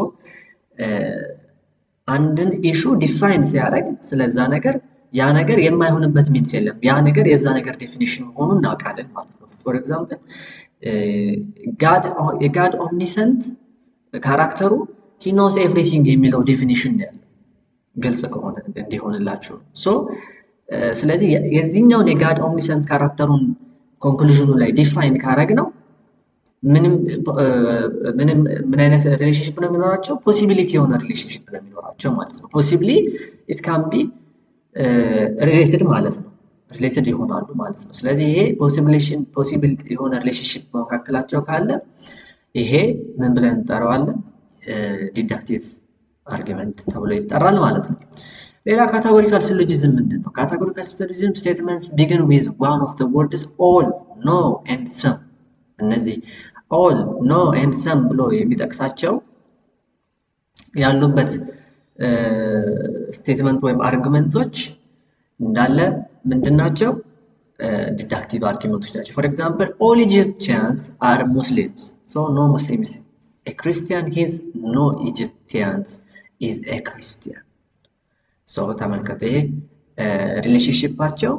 አንድን ኢሹ ዲፋይን ሲያደርግ ስለዛ ነገር ያ ነገር የማይሆንበት ሚንስ የለም። ያ ነገር የዛ ነገር ዴፊኒሽን መሆኑን እናውቃለን ማለት ነው። ፎር ኤግዛምፕል የጋድ ኦምኒሰንት ካራክተሩ ሂ ኖውስ ኤቭሪቲንግ የሚለው ዴፊኒሽን ነው ያለው፣ ግልጽ ከሆነ እንዲሆንላችሁ። ሶ ስለዚህ የዚህኛውን የጋድ ኦምኒሰንት ካራክተሩን ኮንክሉዥኑ ላይ ዲፋይን ካረግ ነው ምን አይነት ሪሌሽንሽፕ ነው የሚኖራቸው? ፖሲቢሊቲ የሆነ ሪሌሽንሽፕ ነው የሚኖራቸው ማለት ነው። ፖሲብሊ ኢት ካን ቢ ሪሌትድ ማለት ነው፣ ሪሌትድ ይሆናሉ ማለት ነው። ስለዚህ ይሄ ፖሲብል የሆነ ሪሌሽንሺፕ መካከላቸው ካለ ይሄ ምን ብለን እንጠራዋለን? ዲዳክቲቭ አርጊመንት ተብሎ ይጠራል ማለት ነው። ሌላ ካታጎሪካል ሲሎጂዝም ምንድን ነው? ካታጎሪካል ሲሎጂዝም ስቴትመንትስ ቢግን ዊዝ ዋን ኦፍ ዘ ወርድስ ኦል ኖ ኤንድ ሰም። እነዚህ ኦል ኖ ኤንድ ሰም ብሎ የሚጠቅሳቸው ያሉበት ስቴትመንት ወይም አርጊመንቶች እንዳለ ምንድናቸው? ዲዳክቲቭ አርጊመንቶች ናቸው። ፎር ኤግዛምፕል ኦል ኢጂፕቲያንስ አር ሙስሊምስ ሶ ኖ ሙስሊም ኢዝ ኤ ክርስቲያን ሂዝ ኖ ኢጂፕቲያንስ ኢዝ ኤ ክርስቲያን። ሶ ተመልከቱ፣ ይሄ ሪሌሽንሺፓቸው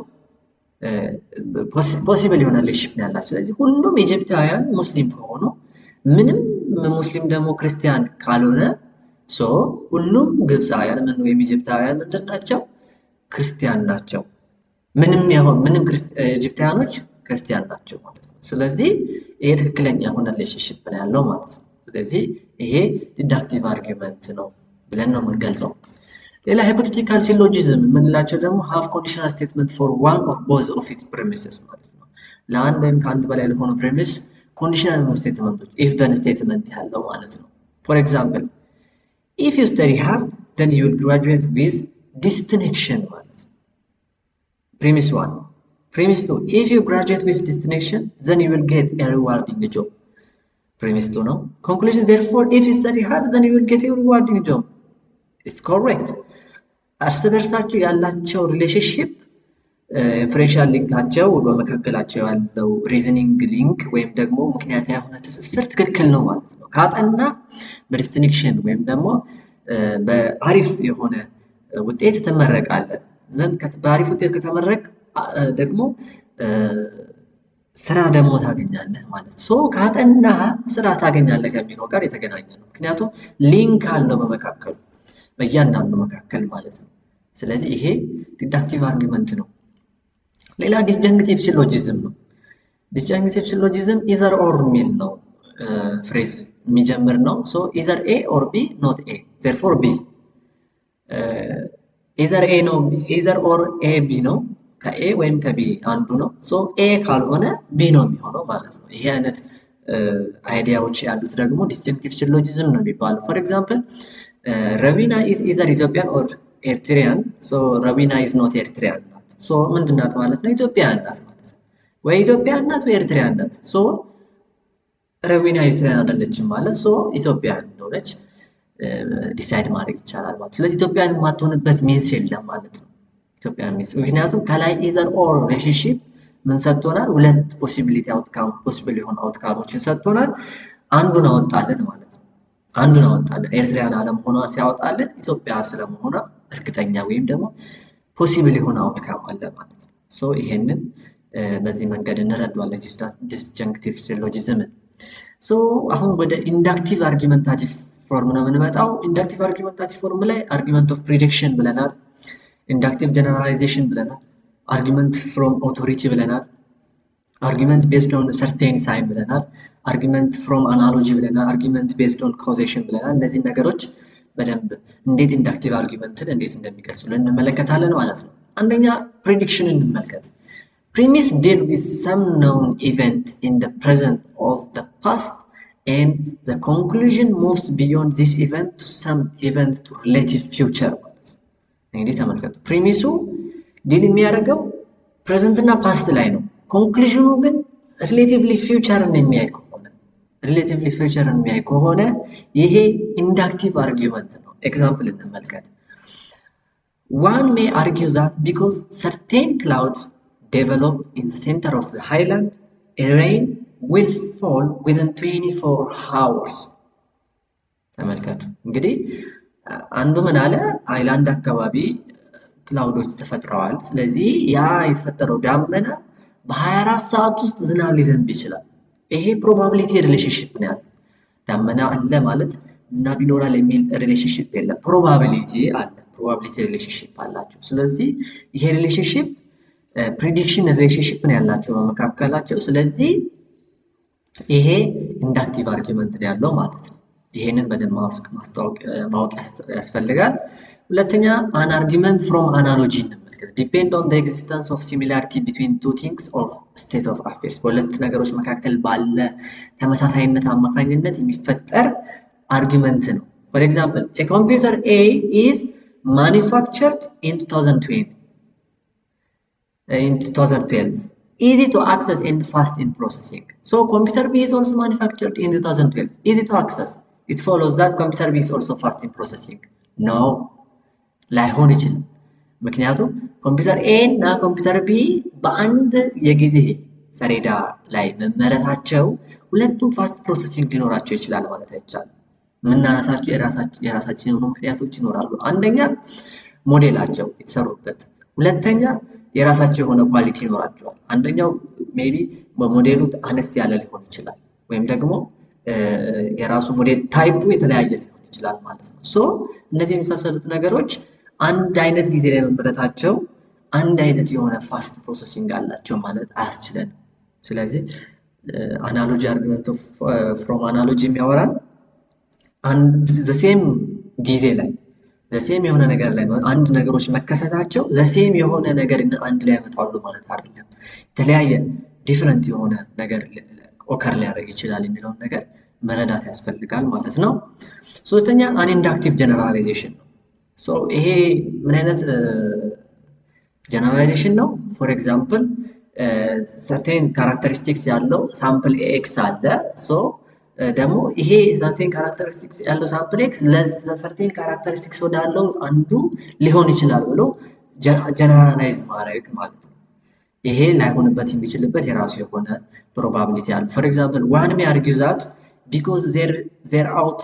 ፖሲብል የሆነ ሪሌሽንሺፕ ነው ያላቸው። ስለዚህ ሁሉም ኢጂፕታውያን ሙስሊም ከሆኑ ምንም ሙስሊም ደግሞ ክርስቲያን ካልሆነ ሶ ሁሉም ግብፃውያን ወይም ኢጂፕታውያን ምንድን ናቸው? ክርስቲያን ናቸው። ምንም ኢጂፕታውያኖች ክርስቲያን ናቸው ማለት ነው። ስለዚህ ይሄ ትክክለኛ የሆነ ሪሌሽንሺፕ ነው ያለው ማለት ነው። ስለዚህ ይሄ ዲዳክቲቭ አርጊመንት ነው ብለን ነው የምንገልጸው። ሌላ ሃይፖቴቲካል ሲሎጂዝም የምንላቸው ደግሞ ሃፍ ኮንዲሽናል ስቴትመንት ፎር ዋን ኦር ቦዝ ኦፍ ኢትስ ፕሪሚስስ ማለት ነው። ለአንድ ወይም ከአንድ በላይ ለሆነ ፕሪሚስ ኮንዲሽናል የሆኑ ስቴትመንቶች ኢፍ ዘን ስቴትመንት ያለው ማለት ነው። ፎር ኤግዛምፕል if you study hard then you will graduate with distinction ማለት ነው። premise 1 premise 2 if you graduate with distinction then you will get a rewarding job. premise 2 ነው። conclusion therefore if you study hard then you will get a rewarding job. it's correct. እርስ በርሳቸው ያላቸው ሪሌሽንሺፕ ኢንፈረንሻል ሊንካቸው በመካከላቸው ያለው ሪዝኒንግ ሊንክ ወይም ደግሞ ምክንያታዊ የሆነ ትስስር ትክክል ነው ማለት ነው። ካጠና በዲስቲንክሽን ወይም ደግሞ በአሪፍ የሆነ ውጤት ትመረቃለህ። ዘንድ በአሪፍ ውጤት ከተመረቅ ደግሞ ስራ ደግሞ ታገኛለህ ማለት ነው። ካጠና ስራ ታገኛለህ ከሚለው ጋር የተገናኘ ነው። ምክንያቱም ሊንክ አለው በመካከሉ በእያንዳንዱ መካከል ማለት ነው። ስለዚህ ይሄ ዲዳክቲቭ አርጊመንት ነው። ሌላ ዲስጀንክቲቭ ሲሎጂዝም ነው። ዲስጀንክቲቭ ሲሎጂዝም ኢዘር ኦር ሚል ነው ፍሬዝ የሚጀምር ነው። ሶ ኢዘር ኤ ኦር ቢ ኖት ኤ ዜርፎር ቢ ኢዘር ኤ ነው ኢዘር ኦር ኤ ቢ ነው ከኤ ወይም ከቢ አንዱ ነው። ሶ ኤ ካልሆነ ቢ ነው የሚሆነው ማለት ነው። ይሄ አይነት አይዲያዎች ያሉት ደግሞ ዲስቲንክቲቭ ሲሎጂዝም ነው የሚባለው። ፎር ኤግዛምፕል ረዊና ኢዝ ኢዘር ኢትዮጵያን ኦር ኤርትሪያን። ሶ ረዊና ኢዝ ኖት ኤርትሪያን ናት። ሶ ምንድን ናት ማለት ነው? ኢትዮጵያን ናት ማለት ነው። ወይ ኢትዮጵያን ናት ወይ ኤርትሪያን ናት። ሶ ረዊና ኤርትሪያን አይደለችም ማለት ሶ ኢትዮጵያን እንደሆነች ዲሳይድ ማድረግ ይቻላል ማለት። ስለዚህ ኢትዮጵያን የማትሆንበት ሚንስ የለም ማለት ነው። ኢትዮጵያን ሚንስ ምክንያቱም ከላይ ኢዘር ኦር ሪሌሽንሺፕ ምን ሰጥቶናል? ሁለት ፖሲቢሊቲ አውትካም ፖሲብል የሆኑ አውትካሞችን ሰጥቶናል። አንዱን አወጣልን ማለት ነው። አንዱን አወጣልን። ኤርትሪያን አለመሆኗን ሲያወጣልን ኢትዮጵያ ስለመሆኗ እርግጠኛ ወይም ደግሞ ፖሲብል የሆነ አውትካም አለ ማለት ነው። ሶ ይሄንን በዚህ መንገድ እንረዳዋለን ዲስጀንክቲቭ ሲሎጂዝምን። ሶ አሁን ወደ ኢንዳክቲቭ አርጊመንታቲቭ ፎርም ነው የምንመጣው። ኢንዳክቲቭ አርጊመንታቲቭ ፎርም ላይ አርጊመንት ኦፍ ፕሪዲክሽን ብለናል፣ ኢንዳክቲቭ ጀነራላይዜሽን ብለናል፣ አርጊመንት ፍሮም ኦቶሪቲ ብለናል፣ አርጊመንት ቤዝድ ኦን ሰርቴን ሳይን ብለናል፣ አርጊመንት ፍሮም አናሎጂ ብለናል፣ አርጊመንት ቤዝድ ኦን ካውዜሽን ብለናል። እነዚህ ነገሮች በደንብ እንዴት ኢንዳክቲቭ አርጊመንትን እንዴት እንደሚገልጹልን እንመለከታለን ማለት ነው። አንደኛ ፕሪዲክሽን እንመልከት። ፕሪሚስ ዲል ዊዝ ሰም ኖውን ኢቨንት ኢን ዘ ፕሬዘንት ኦፍ ዘ ፓስት and the conclusion moves beyond this event to some event to relative future ማለት ነው። እንግዲህ ተመልከቱ፣ ፕሪሚሱ ዲል የሚያደርገው ፕሬዘንት እና ፓስት ላይ ነው። ኮንክሉዥኑ ግን ሪሌቲቭሊ ፊውቸርን የሚያይ ከሆነ ይሄ ኢንዳክቲቭ አርጊመንት ነው። ኤግዛምፕል እንመልከት። one may argue that because certain clouds develop in the center of the highland, a rain will fall within 24 hours። ተመልከቱ እንግዲህ አንዱ ምን አለ? አይላንድ አካባቢ ክላውዶች ተፈጥረዋል። ስለዚህ ያ የተፈጠረው ዳመና በ24 ሰዓት ውስጥ ዝናብ ሊዘንብ ይችላል። ይሄ ፕሮባቢሊቲ ሪሌሽንሺፕ ነው ያለው። ዳመና አለ ማለት ዝናብ ይኖራል የሚል ሪሌሽንሺፕ የለም። ፕሮባቢሊቲ አለ። ፕሮባቢሊቲ ሪሌሽንሺፕ አላቸው። ስለዚህ ይሄ ሪሌሽንሺፕ ፕሪዲክሽን ሪሌሽንሺፕ ነው ያላቸው በመካከላቸው። ስለዚህ ይሄ ኢንዳክቲቭ አርጊመንት ነው ያለው ማለት ነው። ይሄንን በደንብ ማወቅ ያስፈልጋል። ሁለተኛ አን አርጊመንት ፍሮም አናሎጂ እንመልከት። ዲፔንድ ኦን ዘ ኤግዚስተንስ ኦፍ ሲሚላሪቲ ቢትዊን ቱ ቲንግስ ኦር ስቴት ኦፍ አፌርስ። በሁለት ነገሮች መካከል ባለ ተመሳሳይነት አማካኝነት የሚፈጠር አርጊመንት ነው። ፎር ኤግዛምፕል ኤ ኮምፒውተር ኤ ኢዝ ማኒፋክቸርድ ኢን 2012 easy to access and fast in processing. So computer B is also manufactured in 2012. Easy to access. It follows that computer B is also fast in processing. No, ላይሆን ይችላል። ምክንያቱም ኮምፒውተር ኤ እና ኮምፒውተር ቢ በአንድ የጊዜ ሰሌዳ ላይ መመረታቸው ሁለቱም ፋስት ፕሮሰሲንግ ሊኖራቸው ይችላል ማለት አይቻልም። የምናነሳቸው የራሳችን የሆኑ ምክንያቶች ይኖራሉ። አንደኛ ሞዴላቸው የተሰሩበት፣ ሁለተኛ የራሳቸው የሆነ ኳሊቲ ይኖራቸዋል። አንደኛው ሜቢ በሞዴሉ አነስ ያለ ሊሆን ይችላል፣ ወይም ደግሞ የራሱ ሞዴል ታይፑ የተለያየ ሊሆን ይችላል ማለት ነው። ሶ እነዚህ የመሳሰሉት ነገሮች አንድ አይነት ጊዜ ላይ መመረታቸው አንድ አይነት የሆነ ፋስት ፕሮሰሲንግ አላቸው ማለት አያስችለንም። ስለዚህ አናሎጂ አርጊመንት ፍሮም አናሎጂ የሚያወራል አንድ ዘሴም ጊዜ ላይ ዘሴም የሆነ ነገር ላይ አንድ ነገሮች መከሰታቸው ዘሴም የሆነ ነገር አንድ ላይ ያመጣሉ ማለት አይደለም። የተለያየ ዲፍረንት የሆነ ነገር ኦከር ሊያደርግ ይችላል የሚለውን ነገር መረዳት ያስፈልጋል ማለት ነው። ሶስተኛ አንኢንዳክቲቭ ጀነራላይዜሽን ነው። ሶ ይሄ ምን አይነት ጀነራላይዜሽን ነው? ፎር ኤግዛምፕል ሰርቴን ካራክተሪስቲክስ ያለው ሳምፕል ኤክስ አለ። ሶ ደግሞ ይሄ ሰርቴን ካራክተሪስቲክስ ያለው ሳምፕል ኤክስ ለሰርቴን ካራክተሪስቲክስ ወዳለው አንዱ ሊሆን ይችላል ብሎ ጀነራላይዝ ማድረግ ማለት ነው። ይሄ ላይሆንበት የሚችልበት የራሱ የሆነ ፕሮባቢሊቲ አለ። ፎር ኤግዛምፕል ዋን ሜይ አርጊው ዛት ቢኮዝ ዜር አውት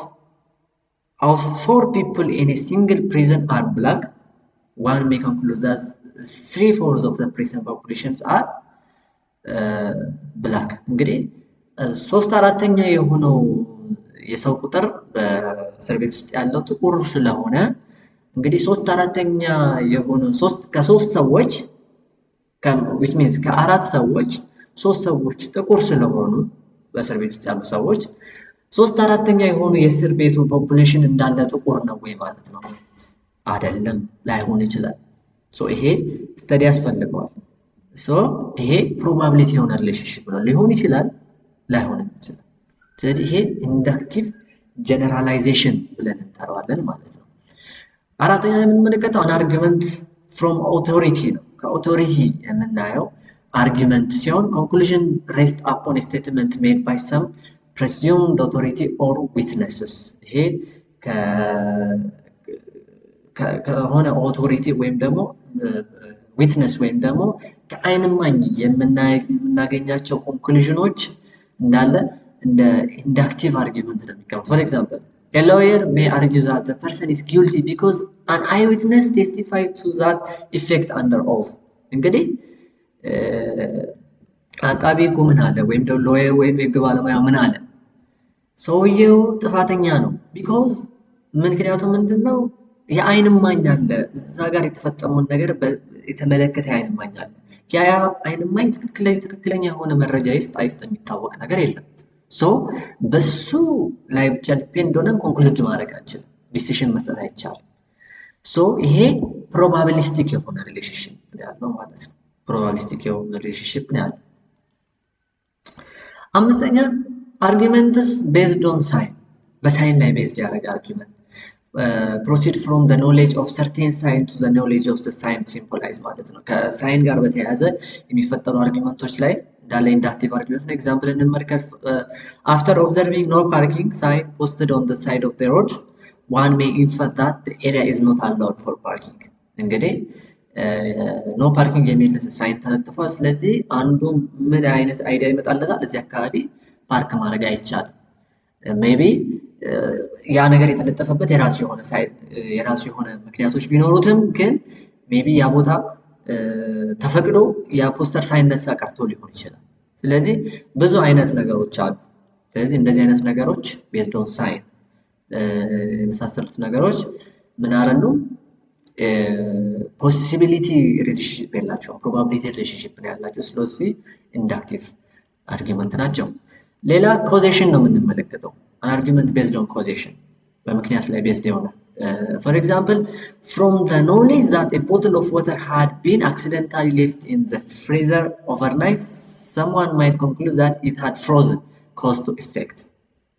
ኦፍ 4 people in a single prison are black, one may conclude that 3/4 of the prison populations are black. እንግዲህ 3/4 የሆነው የሰው ቁጥር በእስር ቤት ውስጥ ያለው ጥቁር ስለሆነ እንግዲህ 3/4 የሆኑ ከሶስት ሰዎች which means ከአራት ሰዎች 3 ሰዎች ጥቁር ስለሆኑ በእስር ቤት ውስጥ ያሉ ሰዎች 3/4 የሆኑ የእስር ቤቱ ፖፑሌሽን እንዳለ ጥቁር ነው ወይ ማለት ነው? አይደለም፣ ላይሆን ይችላል። ይሄ ስተዲ ያስፈልገዋል። ይሄ ፕሮባቢሊቲ የሆነ ሪሌሽንሺፕ ነው። ሊሆን ይችላል፣ ላይሆን ይችላል። ስለዚህ ይሄ ኢንዳክቲቭ ጀነራላይዜሽን ብለን እንጠራዋለን ማለት ነው። አራተኛ የምንመለከተው አን አርጊመንት ፍሮም ኦቶሪቲ ነው። ከኦቶሪቲ የምናየው አርጊመንት ሲሆን ኮንክሉዥን ሬስት አፖን ስቴትመንት ሜድ ባይ ሰም ፕሬሱምድ ኦቶሪቲ ኦር ዊትነስስ። ይሄ ከሆነ ኦቶሪቲ ወይም ደግሞ ዊትነስ ወይም ደግሞ ከዓይን እማኝ የምናገኛቸው ኮንክሉዥኖች እንዳለ እንደ ኢንዳክቲቭ አርጊመንት ነው የሚቀመጡት። ፎር ኤግዛምፕል a lawyer may argue that the person is guilty because an eyewitness testified to that effect under oath። እንግዲህ አቃቤ ሕጉ ምን አለ ወይም ደግሞ ሎየር ወይም የሕግ ባለሙያ ምን አለ? ሰውየው ጥፋተኛ ነው ቢኮዝ ምክንያቱም ምንድነው? የዓይን እማኝ አለ። እዛ ጋር የተፈጸመውን ነገር የተመለከተ የዓይን እማኝ አለ። ያ ዓይን እማኝ ትክክለኛ የሆነ መረጃ አይስጥ የሚታወቅ ነገር የለም። በሱ ላይ ብቻ ዲፔንድ ሆነን ኮንክሉድ ማድረግ አንችልም፣ ዲሲሽን መስጠት አይቻልም። ይሄ ፕሮባቢሊስቲክ የሆነ ሪሌሽንሺፕ ነው ያለው ማለት ነው። ፕሮባቢሊስቲክ የሆነ ሪሌሽንሺፕ ነው ያለው። አምስተኛ አርጊመንትስ ቤዝድ ኦን ሳይን፣ በሳይን ላይ ቤዝድ ያደረገ አርጊመንት ፕሮሲድ ፍሮም ዘ ኖሌጅ ኦፍ ሰርቴን ሳይን ቱ ዘ ኖሌጅ ኦፍ ዘ ሳይን ሲምቦላይዝ ማለት ነው። ከሳይን ጋር በተያያዘ የሚፈጠሩ አርጊመንቶች ላይ እንዳለ ኢንዳክቲቭ አርጊመንት ነው። ኤግዛምፕል እንመልከት። አፍተር ኦብዘርቪንግ ኖ ፓርኪንግ ሳይን ፖስትድ ኦን ዘ ሳይድ ኦፍ ዘ ሮድ ዋን ሜይ ኢንፈር ዛት ዘ ኤሪያ ኢዝ ኖት አላውድ ፎር ፓርኪንግ። እንግዲህ ኖ ፓርኪንግ የሚል ሳይን ተለጥፏል። ስለዚህ አንዱ ምን አይነት አይዲያ ይመጣለታል? እዚህ አካባቢ ፓርክ ማድረግ አይቻልም። ሜይቢ ያ ነገር የተለጠፈበት የራሱ የሆነ ምክንያቶች ቢኖሩትም ግን ሜይቢ ያ ቦታ ተፈቅዶ ያ ፖስተር ሳይነሳ ቀርቶ ሊሆን ይችላል። ስለዚህ ብዙ አይነት ነገሮች አሉ። ስለዚህ እንደዚህ አይነት ነገሮች ቤዝድ ኦን ሳይን የመሳሰሉት ነገሮች ምን አረሉ? ፖሲቢሊቲ ሪሌሽንሺፕ የላቸውም፣ ፕሮባቢሊቲ ሪሌሽንሺፕ ነው ያላቸው። ስለዚህ ኢንዳክቲቭ አርጊመንት ናቸው። ሌላ ኮዜሽን ነው የምንመለከተው። አን አርጊመንት ቤዝድ ኦን ኮዜሽን፣ በምክንያት ላይ ቤዝድ የሆነ for example from the knowledge that a bottle of water had been accidentally left in the freezer overnight someone might conclude that it had frozen cause to effect።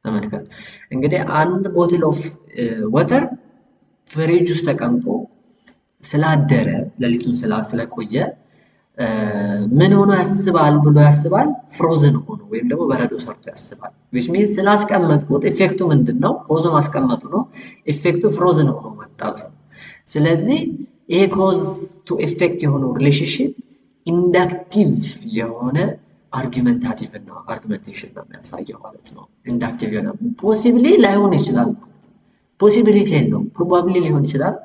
ተመልከቱ እንግዲህ አንድ ቦትል ኦፍ ወተር ፍሪጅ ውስጥ ተቀምጦ ስላደረ ሌሊቱን ስለቆየ ምን ሆኖ ያስባል ብሎ ያስባል? ፍሮዝን ሆኖ ወይም ደግሞ በረዶ ሰርቶ ያስባል። which means ስላስቀመጥኩት ኢፌክቱ ምንድነው? ኮዝ ማስቀመጡ ነው። ኢፌክቱ ፍሮዝን ሆኖ መጣቱ። ስለዚህ ይሄ ኮዝ ቱ ኢፌክት የሆነው ሪሌሽንሺፕ ኢንዳክቲቭ የሆነ አርጊመንታቲቭ ነው፣ አርጊመንቴሽን ነው የሚያሳየው ማለት ነው። ኢንዳክቲቭ የሆነ ፖሲብሊ ላይሆን ይችላል፣ ፖሲቢሊቲ የለውም። ፕሮባብሊ ሊሆን ይችላል፣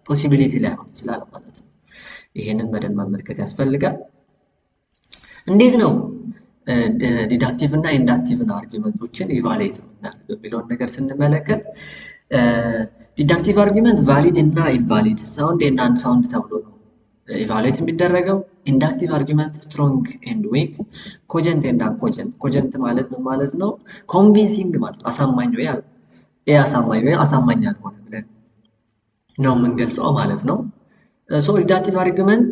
ፖሲቢሊቲ ላይሆን ይችላል ማለት ነው። ይሄንን በደንብ መመልከት ያስፈልጋል። እንዴት ነው ዲዳክቲቭ እና ኢንዳክቲቭ አርጊመንቶችን ኢቫሉዌት የምናደርገው የሚለውን ነገር ስንመለከት ዲዳክቲቭ አርጊመንት ቫሊድ እና ኢንቫሊድ፣ ሳውንድ እና አንሳውንድ ተብሎ ነው ኢቫሉዌት የሚደረገው። ኢንዳክቲቭ አርጊመንት ስትሮንግ ኤንድ ዊክ፣ ኮጀንት ኤንድ አንኮጀንት። ኮጀንት ማለት ምን ማለት ነው? ኮንቪንሲንግ ማለት አሳማኝ ወይ አሳማኝ ያልሆነ ብለን ነው የምንገልጸው ማለት ነው። ዲዳክቲቭ አርጊመንት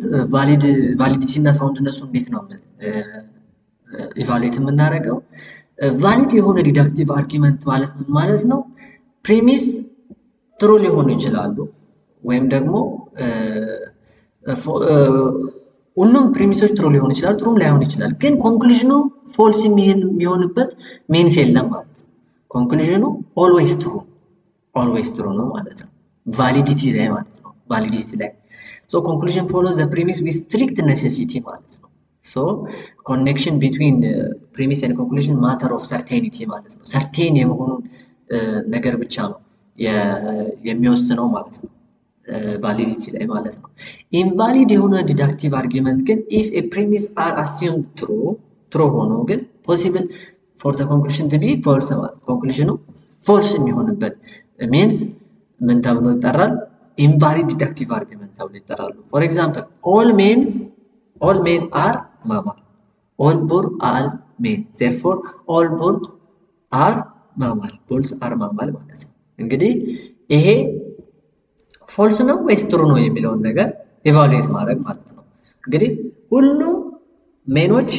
ቫሊዲቲ እና ሳውንድነሱ እንዴት ነው ኢቫሉዌት የምናደርገው? ቫሊድ የሆነ ዲዳክቲቭ አርጊመንት ማለት ምን ማለት ነው? ፕሪሚስ ትሩ ሊሆኑ ይችላሉ ወይም ደግሞ ሁሉም ፕሪሚሶች ትሩ ሊሆኑ ይችላሉ፣ ትሩም ላይሆን ይችላል። ግን ኮንክሉዥኑ ፎልስ የሚሆንበት ሜንስ የለም ማለት ነው። ኮንክሉዥኑ ኦልዌይስ ትሩ ነው ማለት ነው። ቫሊዲቲ ላይ ማለት ነው። ቫሊዲቲ ላይ ኮንክሉዥን ፎሎውስ ዘ ፕሪሚስ ዊዝ ስትሪክት ኔሴሲቲ ማለት ነው። ኮኔክሽን ቢትዊን ፕሪሚስ ኤንድ ኮንክሉዥን ማተር ኦፍ ሰርቴኒቲ ማለት ነው። ሰርቴን የመሆኑን ነገር ብቻ ነው የሚወስነው ማለት ነው፣ ቫሊዲቲ ላይ ማለት ነው። ኢንቫሊድ የሆነ ዲዳክቲቭ አርጊመንት ግን ኢፍ ኤ ፕሪሚስ አር አሲዩምድ ትሩ ሆኖ ግን ፖሲብል ፎር ዘ ኮንክሉዥን ቱ ቢ ፎልስ ማለት ኮንክሉዥኑ ፎልስ የሚሆንበት ሚንስ ምን ተብሎ ይጠራል? invalid deductive argument ተብሎ ይጠራሉ። for example all men are mammal, all bulls are men, therefore all bulls are mammal ማለት ነው። እንግዲህ ይሄ ፎልስ ነው ወይስ ትሩ ነው የሚለውን ነገር ኢቫሉዌት ማድረግ ማለት ነው። እንግዲህ ሁሉም ሜኖች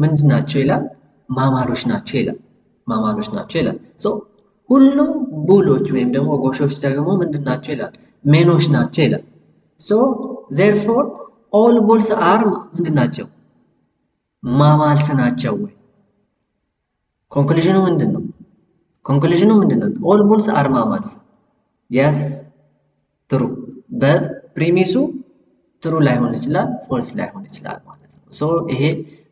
ምንድን ናቸው ይላል? ማማሎች ናቸው ይላል። ሶ ሁሉም ቡሎች ወይም ደግሞ ጎሾች ደግሞ ምንድን ናቸው ይላል? ሜኖች ናቸው ይላል። ሶ ዜርፎር ኦል ቡልስ አር ምንድን ናቸው? ማማልስ ናቸው ወይ? ኮንክሉዥኑ ምንድን ነው? ኦል ቡልስ አር ማማልስ የስ ትሩ በፕሪሚሱ ትሩ ላይሆን ይችላል፣ ፎልስ ላይሆን ይችላል ማለት ነው። ሶ ይሄ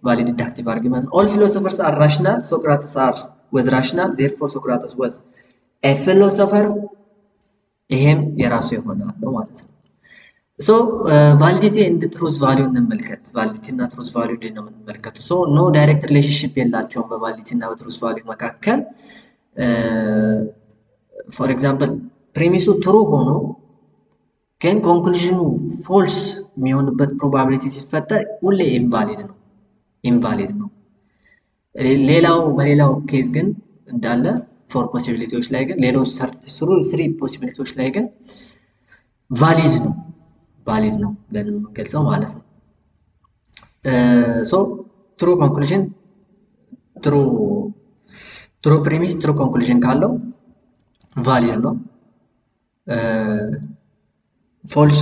ቫሊድ ዲዳክቲቭ አርጊመንት። ኦል ፊሎሶፈርስ አር ራሽናል፣ ሶክራተስ ወዝ ራሽናል፣ ዜርፎር ሶክራተስ ወዝ ኤ ፊሎሶፈር። ይሄም የራሱ ይሆናል ማለት ነው። ሶ ቫሊዲቲ ኤንድ ትሩዝ ቫሊዩ እንመልከት። ቫሊዲቲ እና ትሩዝ ቫሊዩ እንዴት ነው የምንመለከተው? ሶ ኖ ዳይሬክት ሪሌሽንሺፕ የላቸውም በቫሊዲቲ እና በትሩዝ ቫሊዩ መካከል። ፎር ኤግዛምፕል ፕሪሚሱ ትሩ ሆኖ ግን ኮንክሉዥኑ ፎልስ የሚሆንበት ፕሮባቢሊቲ ሲፈጠር ሁሌ ኢንቫሊድ ነው። በሌላው ኬዝ ግን እንዳለ ፎር ፖሲቢሊቲዎች ላይ ግን ሌሎች ስሪ ፖሲቢሊቲዎች ላይ ግን ቫሊድ ነው ብለን የምንገልጸው ማለት ነው። ሶ ትሩ ኮንክሉዥን ትሩ ፕሪሚስ ትሩ ኮንክሉዥን ካለው ቫሊድ ነው። ፎልስ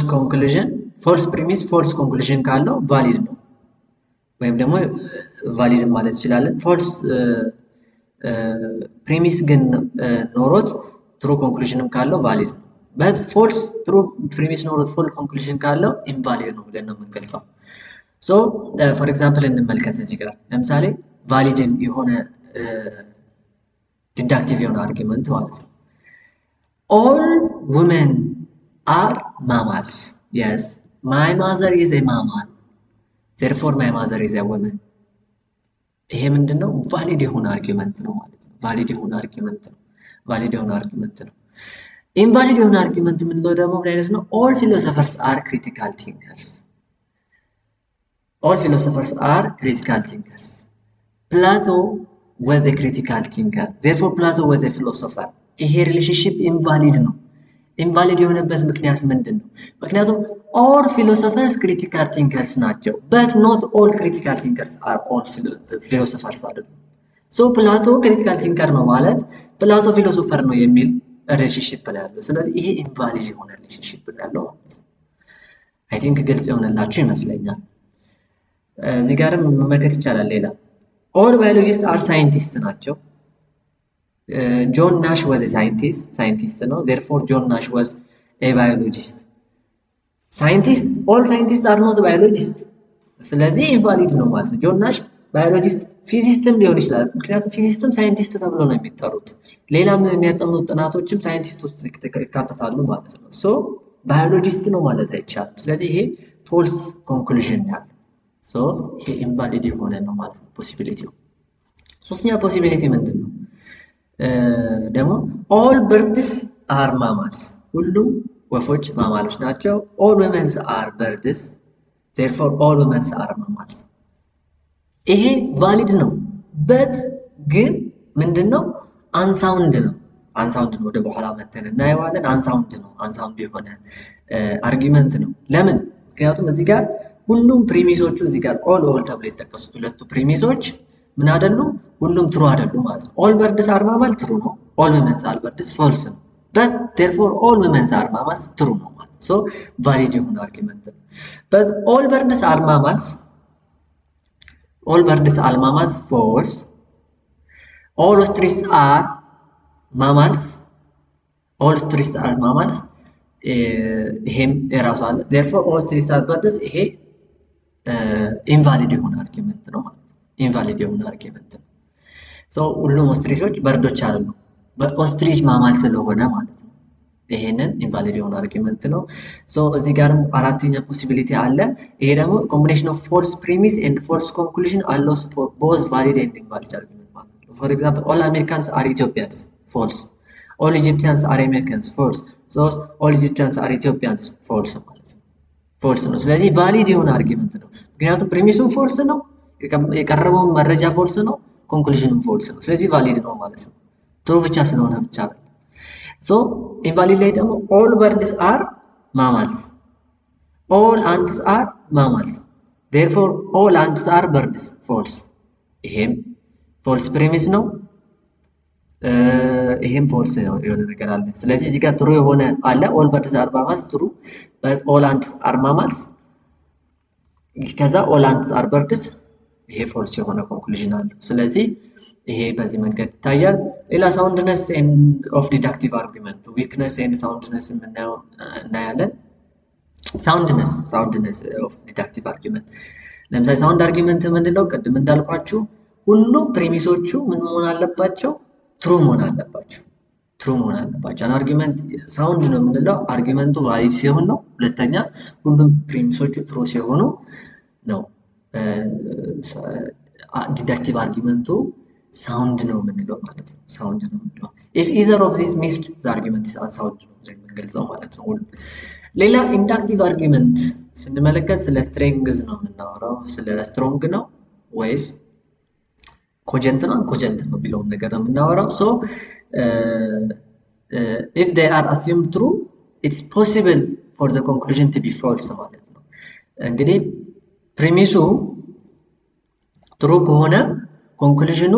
ፕሪሚስ ፎልስ ኮንክሉዥን ካለው ቫሊድ ነው፣ ወይም ደግሞ ቫሊድ ማለት እንችላለን። ፎልስ ፕሪሚስ ግን ኖሮት ትሩ ኮንክሉዥንም ካለው ቫሊድ ነው። በት ፎልስ ትሩ ፕሪሚስ ኖሮት ፎልስ ኮንክሉዥን ካለው ኢንቫሊድ ነው ብለን ነው የምንገልጸው። ሶ ፎር ኤግዛምፕል እንመልከት እዚህ ጋር ለምሳሌ ቫሊድ የሆነ ዲዳክቲቭ የሆነ አርጊመንት ማለት ነው። ኦል ውመን are mammals. Yes, my mother is a mammal. Therefore, my mother is a woman. ይሄ ምንድነው? ቫሊድ የሆነ አርጊመንት ነው ማለት ነው። ቫሊድ የሆነ አርጊመንት ነው። ኢንቫሊድ የሆነ አርጊመንት የምንለው ደግሞ ምን አይነት ነው? all philosophers are critical thinkers. Plato was a critical thinker. Therefore, Plato was a philosopher. ይሄ ሪሌሽንሺፕ ኢንቫሊድ ነው። ኢንቫሊድ የሆነበት ምክንያት ምንድን ነው? ምክንያቱም ኦል ፊሎሶፈርስ ክሪቲካል ቲንከርስ ናቸው፣ በት ኖት ኦል ክሪቲካል ቲንከርስ አር ኦል ፊሎሶፈርስ አይደሉም። ሶ ፕላቶ ክሪቲካል ቲንከር ነው ማለት ፕላቶ ፊሎሶፈር ነው የሚል ሪሌሽንሺፕ ነው ያለው። ስለዚህ ይሄ ኢንቫሊድ የሆነ ሪሌሽንሺፕ ነው ያለው ማለት ነው። አይ ቲንክ ግልጽ የሆነላችሁ ይመስለኛል። እዚህ ጋርም መመልከት ይቻላል። ሌላ ኦል ባዮሎጂስት አር ሳይንቲስት ናቸው። ጆን ናሽ was a ሳይንቲስት ነው። therefore ጆን ናሽ was a biologist. all scientists are not biologists. ስለዚህ ኢንቫሊድ ነው ማለት ነው። ጆን ናሽ ባዮሎጂስት ፊዚስትም ሊሆን ይችላል። ምክንያቱም ፊዚስትም ሳይንቲስት ተብሎ ነው የሚጠሩት። ሌላም የሚያጠኑት ጥናቶችም ሳይንቲስት ውስጥ ይካተታሉ ማለት ነው። ሶ ባዮሎጂስት ነው ማለት አይቻልም። ስለዚህ ይሄ ፎልስ ኮንክሉዥን ያለው ሶ ይሄ ኢንቫሊድ የሆነ ነው ማለት ነው ፖሲቢሊቲው። ሶስተኛ ፖሲቢሊቲ ምንድን ነው? ደግሞ ኦል በርድስ አር ማማልስ፣ ሁሉም ወፎች ማማሎች ናቸው። ኦል ወመንስ አር በርድስ፣ ዜርፎር ኦል ወመንስ አር ማማልስ። ይሄ ቫሊድ ነው፣ በት ግን ምንድን ነው? አንሳውንድ ነው። ወደ በኋላ መተን እናየዋለን። አንሳውንድ የሆነ አርጊመንት ነው። ለምን? ምክንያቱም እዚህ ጋር ሁሉም ፕሪሚሶቹ እዚህ ጋር ኦል ተብሎ የተጠቀሱት ሁለቱ ፕሪሚሶች ምን አይደሉም? ሁሉም ትሩ አይደሉም ማለት ነው። ኦል በርድስ አር ማማል ትሩ ነው። ኦል ወመንስ አር በርድስ ፎልስ ነው። በት ዴርፎር ኦል ወመንስ አር ማማልስ ትሩ ነው ማለት ነው። ሶ ቫሊድ የሆነ አርጊመንት ነው። በት ኦል በርድስ አር ማማልስ ፎልስ። ኦል ኦስትሪች አር ማማልስ ይሄም የራሱ አለ። ዴርፎር ኦል ኦስትሪች አር በርድስ ይሄ ኢንቫሊድ የሆነ አርጊመንት ነው ማለት ነው። ኢንቫሊድ የሆነ አርጊመንት ነው። ሶ ሁሉም ኦስትሪቾች በርዶች አይደሉም፣ በኦስትሪች ማማል ስለሆነ ማለት ነው። ይሄንን ኢንቫሊድ የሆነ አርጊመንት ነው። ሶ እዚህ ጋርም አራተኛ ፖሲቢሊቲ አለ። ይሄ ደግሞ ኮምቢኔሽን ኦፍ ፎልስ ፕሪሚስ ኤንድ ፎልስ ኮንክሉዥን አሎስ ፎር ቦዝ ቫሊድ ኤንድ ኢንቫሊድ አርጊመንት ማለት ነው። ፎር ኤግዛምፕል ኦል አሜሪካንስ አር ኢትዮጵያንስ ፎልስ፣ all Egyptians are Americans false so all Egyptians are Ethiopians false ማለት ነው false ነው ስለዚህ valid የሆነ አርጊመንት ነው ምክንያቱም ፕሪሚሱም false ነው የቀረበው መረጃ false ነው ኮንክሉዥኑም false ነው ስለዚህ valid ነው ማለት ነው true ብቻ ስለሆነ ብቻ so invalid ላይ ደግሞ all birds are mammals all ants are mammals therefore all ants are birds false ይሄም false premise ነው ይሄም false ነው የሆነ ነገር አለ ስለዚህ እዚህ ጋር true የሆነ አለ all birds are mammals true but all ants are mammals ከዛ all ants are birds ይሄ false የሆነ ኮንክሉዥን አለ ስለዚህ ይሄ በዚህ መንገድ ይታያል ሌላ soundness of deductive argument weakness and soundness እናያለን soundness of deductive argument ለምሳሌ sound argument ምንድነው ቅድም እንዳልኳችሁ ሁሉም ፕሪሚሶቹ ምን መሆን አለባቸው true መሆን አለባቸው an argument sound ነው የምንለው አርጊመንቱ valid ሲሆን ነው ሁለተኛ ሁሉም ፕሪሚሶቹ true ሲሆኑ ነው deductive argument sound ነው የምንለው ማለት ነው sound ነው የምንለው if either of these missed the argument is unsound ነው የምንገልጸው ማለት ነው ሌላ ኢንዳክቲቭ አርጊመንት ስንመለከት ስለ ስትሬንግዝ ነው የምናወራው ስለ ስትሮንግ ነው ወይስ ኮጀንት ነው ኮጀንት ነው ቢለው ነገር ነው የምናወራው so if they are assumed true it's possible for the conclusion to be false ማለት ነው እንግዲህ ፕሪሚሱ true ከሆነ ኮንክሉዥኑ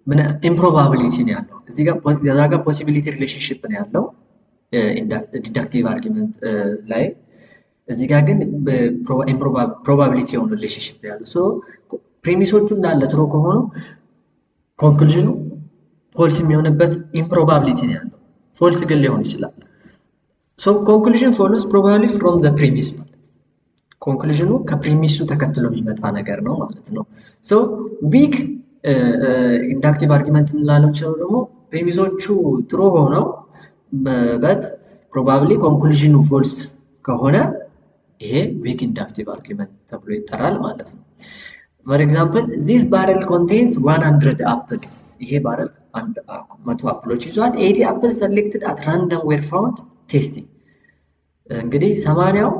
ምን ኢምፕሮባቢሊቲ ነው ያለው እዚህ ጋር ፖሲቢሊቲ ሪሌሽንሺፕ ነው ያለው ዲዳክቲቭ አርጊመንት ላይ እዚህ ጋር ግን ፕሮባቢሊቲ የሆነ ሪሌሽንሺፕ ነው ያለው ሶ ፕሪሚሶቹ እንዳለ ትሩ ከሆኑ ኮንክሉዥኑ ፎልስ የሚሆንበት ኢምፕሮባቢሊቲ ነው ያለው ፎልስ ግን ሊሆን ይችላል ሶ ኮንክሉዥን ፎሎስ ፕሮባብሊ ፍሮም ዘ ፕሪሚስ ኮንክሉዥኑ ከፕሪሚሱ ተከትሎ የሚመጣ ነገር ነው ማለት ነው ሶ ዊክ ኢንዳክቲቭ አርጊመንት የምንላቸው ደግሞ ፕሪሚሶቹ ትሩ ሆነው but probably conclusion false ከሆነ ይሄ weak inductive argument ተብሎ ይጠራል ማለት ነው for example this barrel contains 100 apples ይሄ ባረል 100 አፕሎች ይዟል 80 apples selected at random were found tasty እንግዲህ 80ው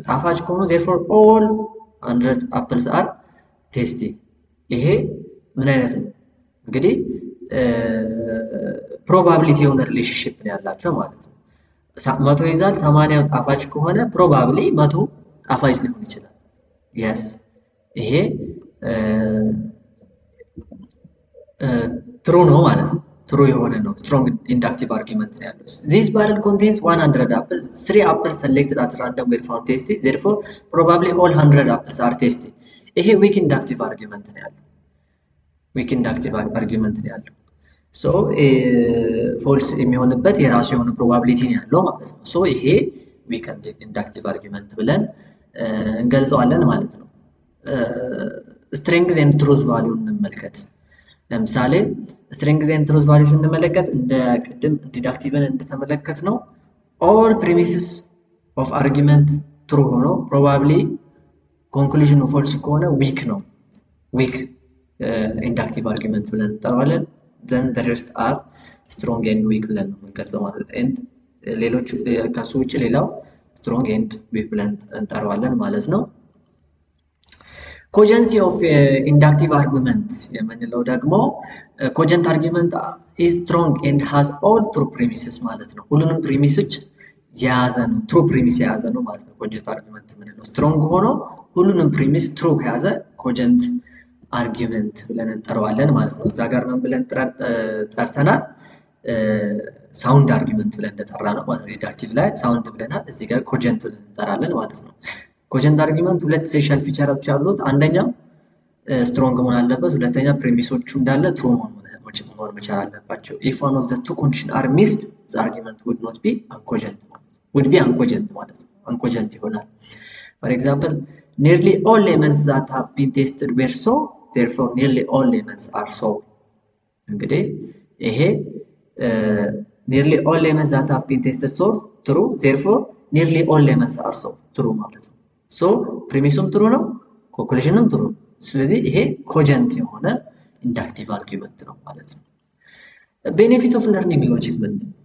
ጣፋጭ ከሆኑ therefore all 100 apples are tasty ይሄ ምን አይነት ነው እንግዲህ ፕሮባቢሊቲ የሆነ ሪሌሽንሺፕ ነው ያላቸው ማለት ነው 100 ይዛል 80 ጣፋጭ ከሆነ ፕሮባብሊ 100 ጣፋጭ ሊሆን ይችላል yes ይሄ ትሩ ነው ማለት ነው ትሩ የሆነ ነው ስትሮንግ ኢንዳክቲቭ አርጊመንት ነው ያለው this barrel contains 100 apples 3 apples selected at random were found tasty therefore probably all 100 apples are tasty ይሄ weak inductive argument ነው ያለው weak inductive argument ነው ያለው ሶ ፎልስ የሚሆንበት የራሱ የሆነ ፕሮባቢሊቲ ነው ያለው ማለት ነው ሶ ይሄ weak inductive argument ብለን እንገልጸዋለን ማለት ነው strength and truth value እንመልከት ለምሳሌ strength and truth value ስንመለከት እንደ ቅድም ዲዳክቲቭን እንደተመለከት ነው all premises of argument true ሆኖ probably conclusion false ከሆነ weak ነው weak inductive argument ብለን እንጠራዋለን then the rest are strong and weak ብለን ነው የምንገልጸው ማለት and ሌሎች ከሱ ውጭ ሌላው strong and weak ብለን እንጠራዋለን ማለት ነው cogency of inductive argument የምንለው ደግሞ cogent argument is strong and has all true premises ማለት ነው ሁሉንም ፕሪሚሶች የያዘ ነው true premise የያዘ ነው ማለት ነው cogent argument የምንለው strong ሆኖ ሁሉንም ፕሪሚስ true ከያዘ cogent argument ብለን እንጠራዋለን ማለት ነው እዛ ጋር ምን ብለን ጠርተናል ሳውንድ አርጊመንት ብለን እንደጠራ ነው ማለት ነው ዲዳክቲቭ ላይ ሳውንድ ብለናል እዚህ ጋር ኮጀንት ብለን እንጠራለን ማለት ነው ኮጀንት አርጊመንት ሁለት ሴሻል ፊቸሮች አሉት አንደኛው ስትሮንግ መሆን አለበት ሁለተኛ ፕሪሚሶቹ እንዳለ ትሩ መሆን መቻል አለባቸው if one of the two conditions are missed the argument would not be uncogent would be uncogent ማለት ነው uncogent ይሆናል for example nearly all lemons that have been tested were so therefore nearly all lemons are so እንግዲህ ይሄ nearly all lemons that have been tested so true therefore nearly all lemons are so true ማለት ነው so premise true ነው conclusion true ስለዚህ ይሄ cogent የሆነ inductive argument ነው ማለት ነው ቤኔፊት ኦፍ ለርኒንግ ሎጂክ ምንድን ነው?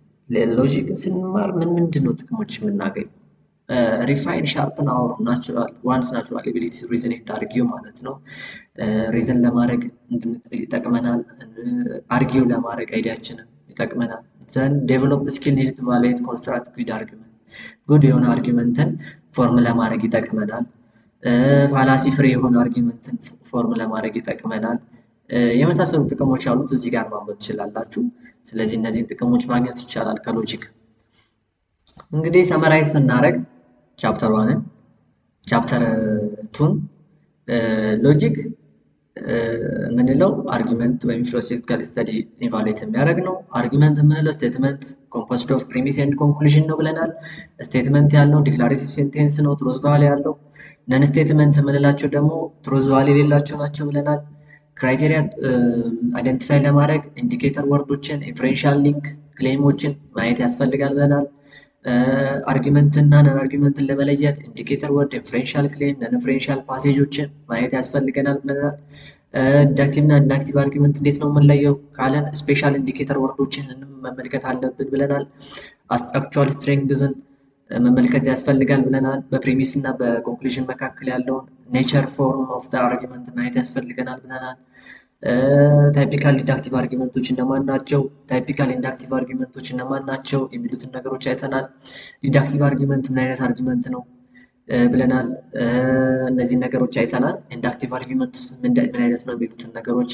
ሎጂክን ስንማር ምንድን ነው ጥቅሞች የምናገኝ? ሪፋይን ሻርፕን አወር ናቹራል ዋንስ ናቹራል ኤቢሊቲ ሪዝን ኤንድ አርጊው ማለት ነው። ሪዝን ለማድረግ ይጠቅመናል። አርጊው ለማድረግ አይዲያችንን ይጠቅመናል። ዘን ዴቨሎፕ ስኪል ኒድ ቱ ቫሉዌት ኮንስትራክት ጉድ አርጊመንት ጉድ የሆነ አርጊመንትን ፎርም ለማድረግ ይጠቅመናል። ፋላሲ ፍሪ የሆነ አርጊመንትን ፎርም ለማድረግ ይጠቅመናል። የመሳሰሉ ጥቅሞች አሉት። እዚህ ጋር ማንበብ ትችላላችሁ። ስለዚህ እነዚህን ጥቅሞች ማግኘት ይቻላል ከሎጂክ። እንግዲህ ሰመራይዝ ስናደርግ ቻፕተር 1 ቻፕተር 2 ሎጂክ ምንለው አርጊመንት ወይም ፊሎሶፊካል ስተዲ ኢቫሉዌት የሚያደርግ ነው። አርጊመንት የምንለው ስቴትመንት ኮምፖዝድ ኦፍ ፕሪሚስ ኤንድ ኮንክሉዥን ነው ብለናል። ስቴትመንት ያለው ዲክላሬቲቭ ሴንቴንስ ነው፣ ትሩዝ ቫሊ ያለው። ነን ስቴትመንት የምንላቸው ደግሞ ትሩዝ ቫሊ የሌላቸው ናቸው ብለናል። ክራይቴሪያ አይደንቲፋይ ለማድረግ ኢንዲኬተር ወርዶችን፣ ኢንፍሬንሻል ሊንክ ክሌሞችን ማየት ያስፈልጋል ብለናል። አርጊመንት እና ነን አርጊመንትን ለመለየት ኢንዲኬተር ወርድ፣ ኢንፍሬንሻል ክሌም፣ ነን ኢንፍሬንሻል ፓሴጆችን ማየት ያስፈልገናል ብለናል። ኢንዳክቲቭ እና ኢንአክቲቭ አርጊመንት እንዴት ነው የምንለየው ካለን ስፔሻል ኢንዲኬተር ወርዶችን መመልከት አለብን ብለናል። አክቹዋል ስትሬንግዝን መመልከት ያስፈልጋል ብለናል። በፕሪሚስ እና በኮንክሉዥን መካከል ያለውን ኔቸር ፎርም ኦፍ አርጊመንት ማየት ያስፈልገናል ብለናል። ታይፒካል ዲዳክቲቭ አርጊመንቶች እነማን ናቸው? ታይፒካል ኢንዳክቲቭ አርጊመንቶች እነማን ናቸው? የሚሉትን ነገሮች አይተናል። ዲዳክቲቭ አርጊመንት ምን አይነት አርጊመንት ነው ብለናል። እነዚህን ነገሮች አይተናል። ኢንዳክቲቭ አርጊመንት ምን አይነት ነው የሚሉትን ነገሮች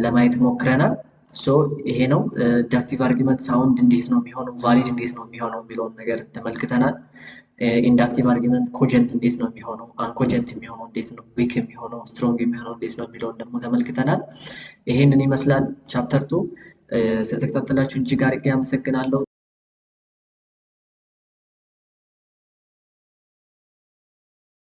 ለማየት ሞክረናል። ሶ ይሄ ነው ዲዳክቲቭ አርጊመንት ሳውንድ እንዴት ነው የሚሆነው፣ ቫሊድ እንዴት ነው የሚሆነው የሚለውን ነገር ተመልክተናል። ኢንዳክቲቭ ኮጀንት ኮጀንት እንዴት ነው የሚሆነው፣ አንኮጀንት የሚሆነው እንዴት ነው፣ ዊክ የሚሆነው ስትሮንግ የሚሆነው እንዴት ነው የሚለውን ደግሞ ተመልክተናል። ይሄንን ይመስላል ቻፕተር 2። ስለተከታተላችሁ እጅግ አድርጌ አመሰግናለሁ።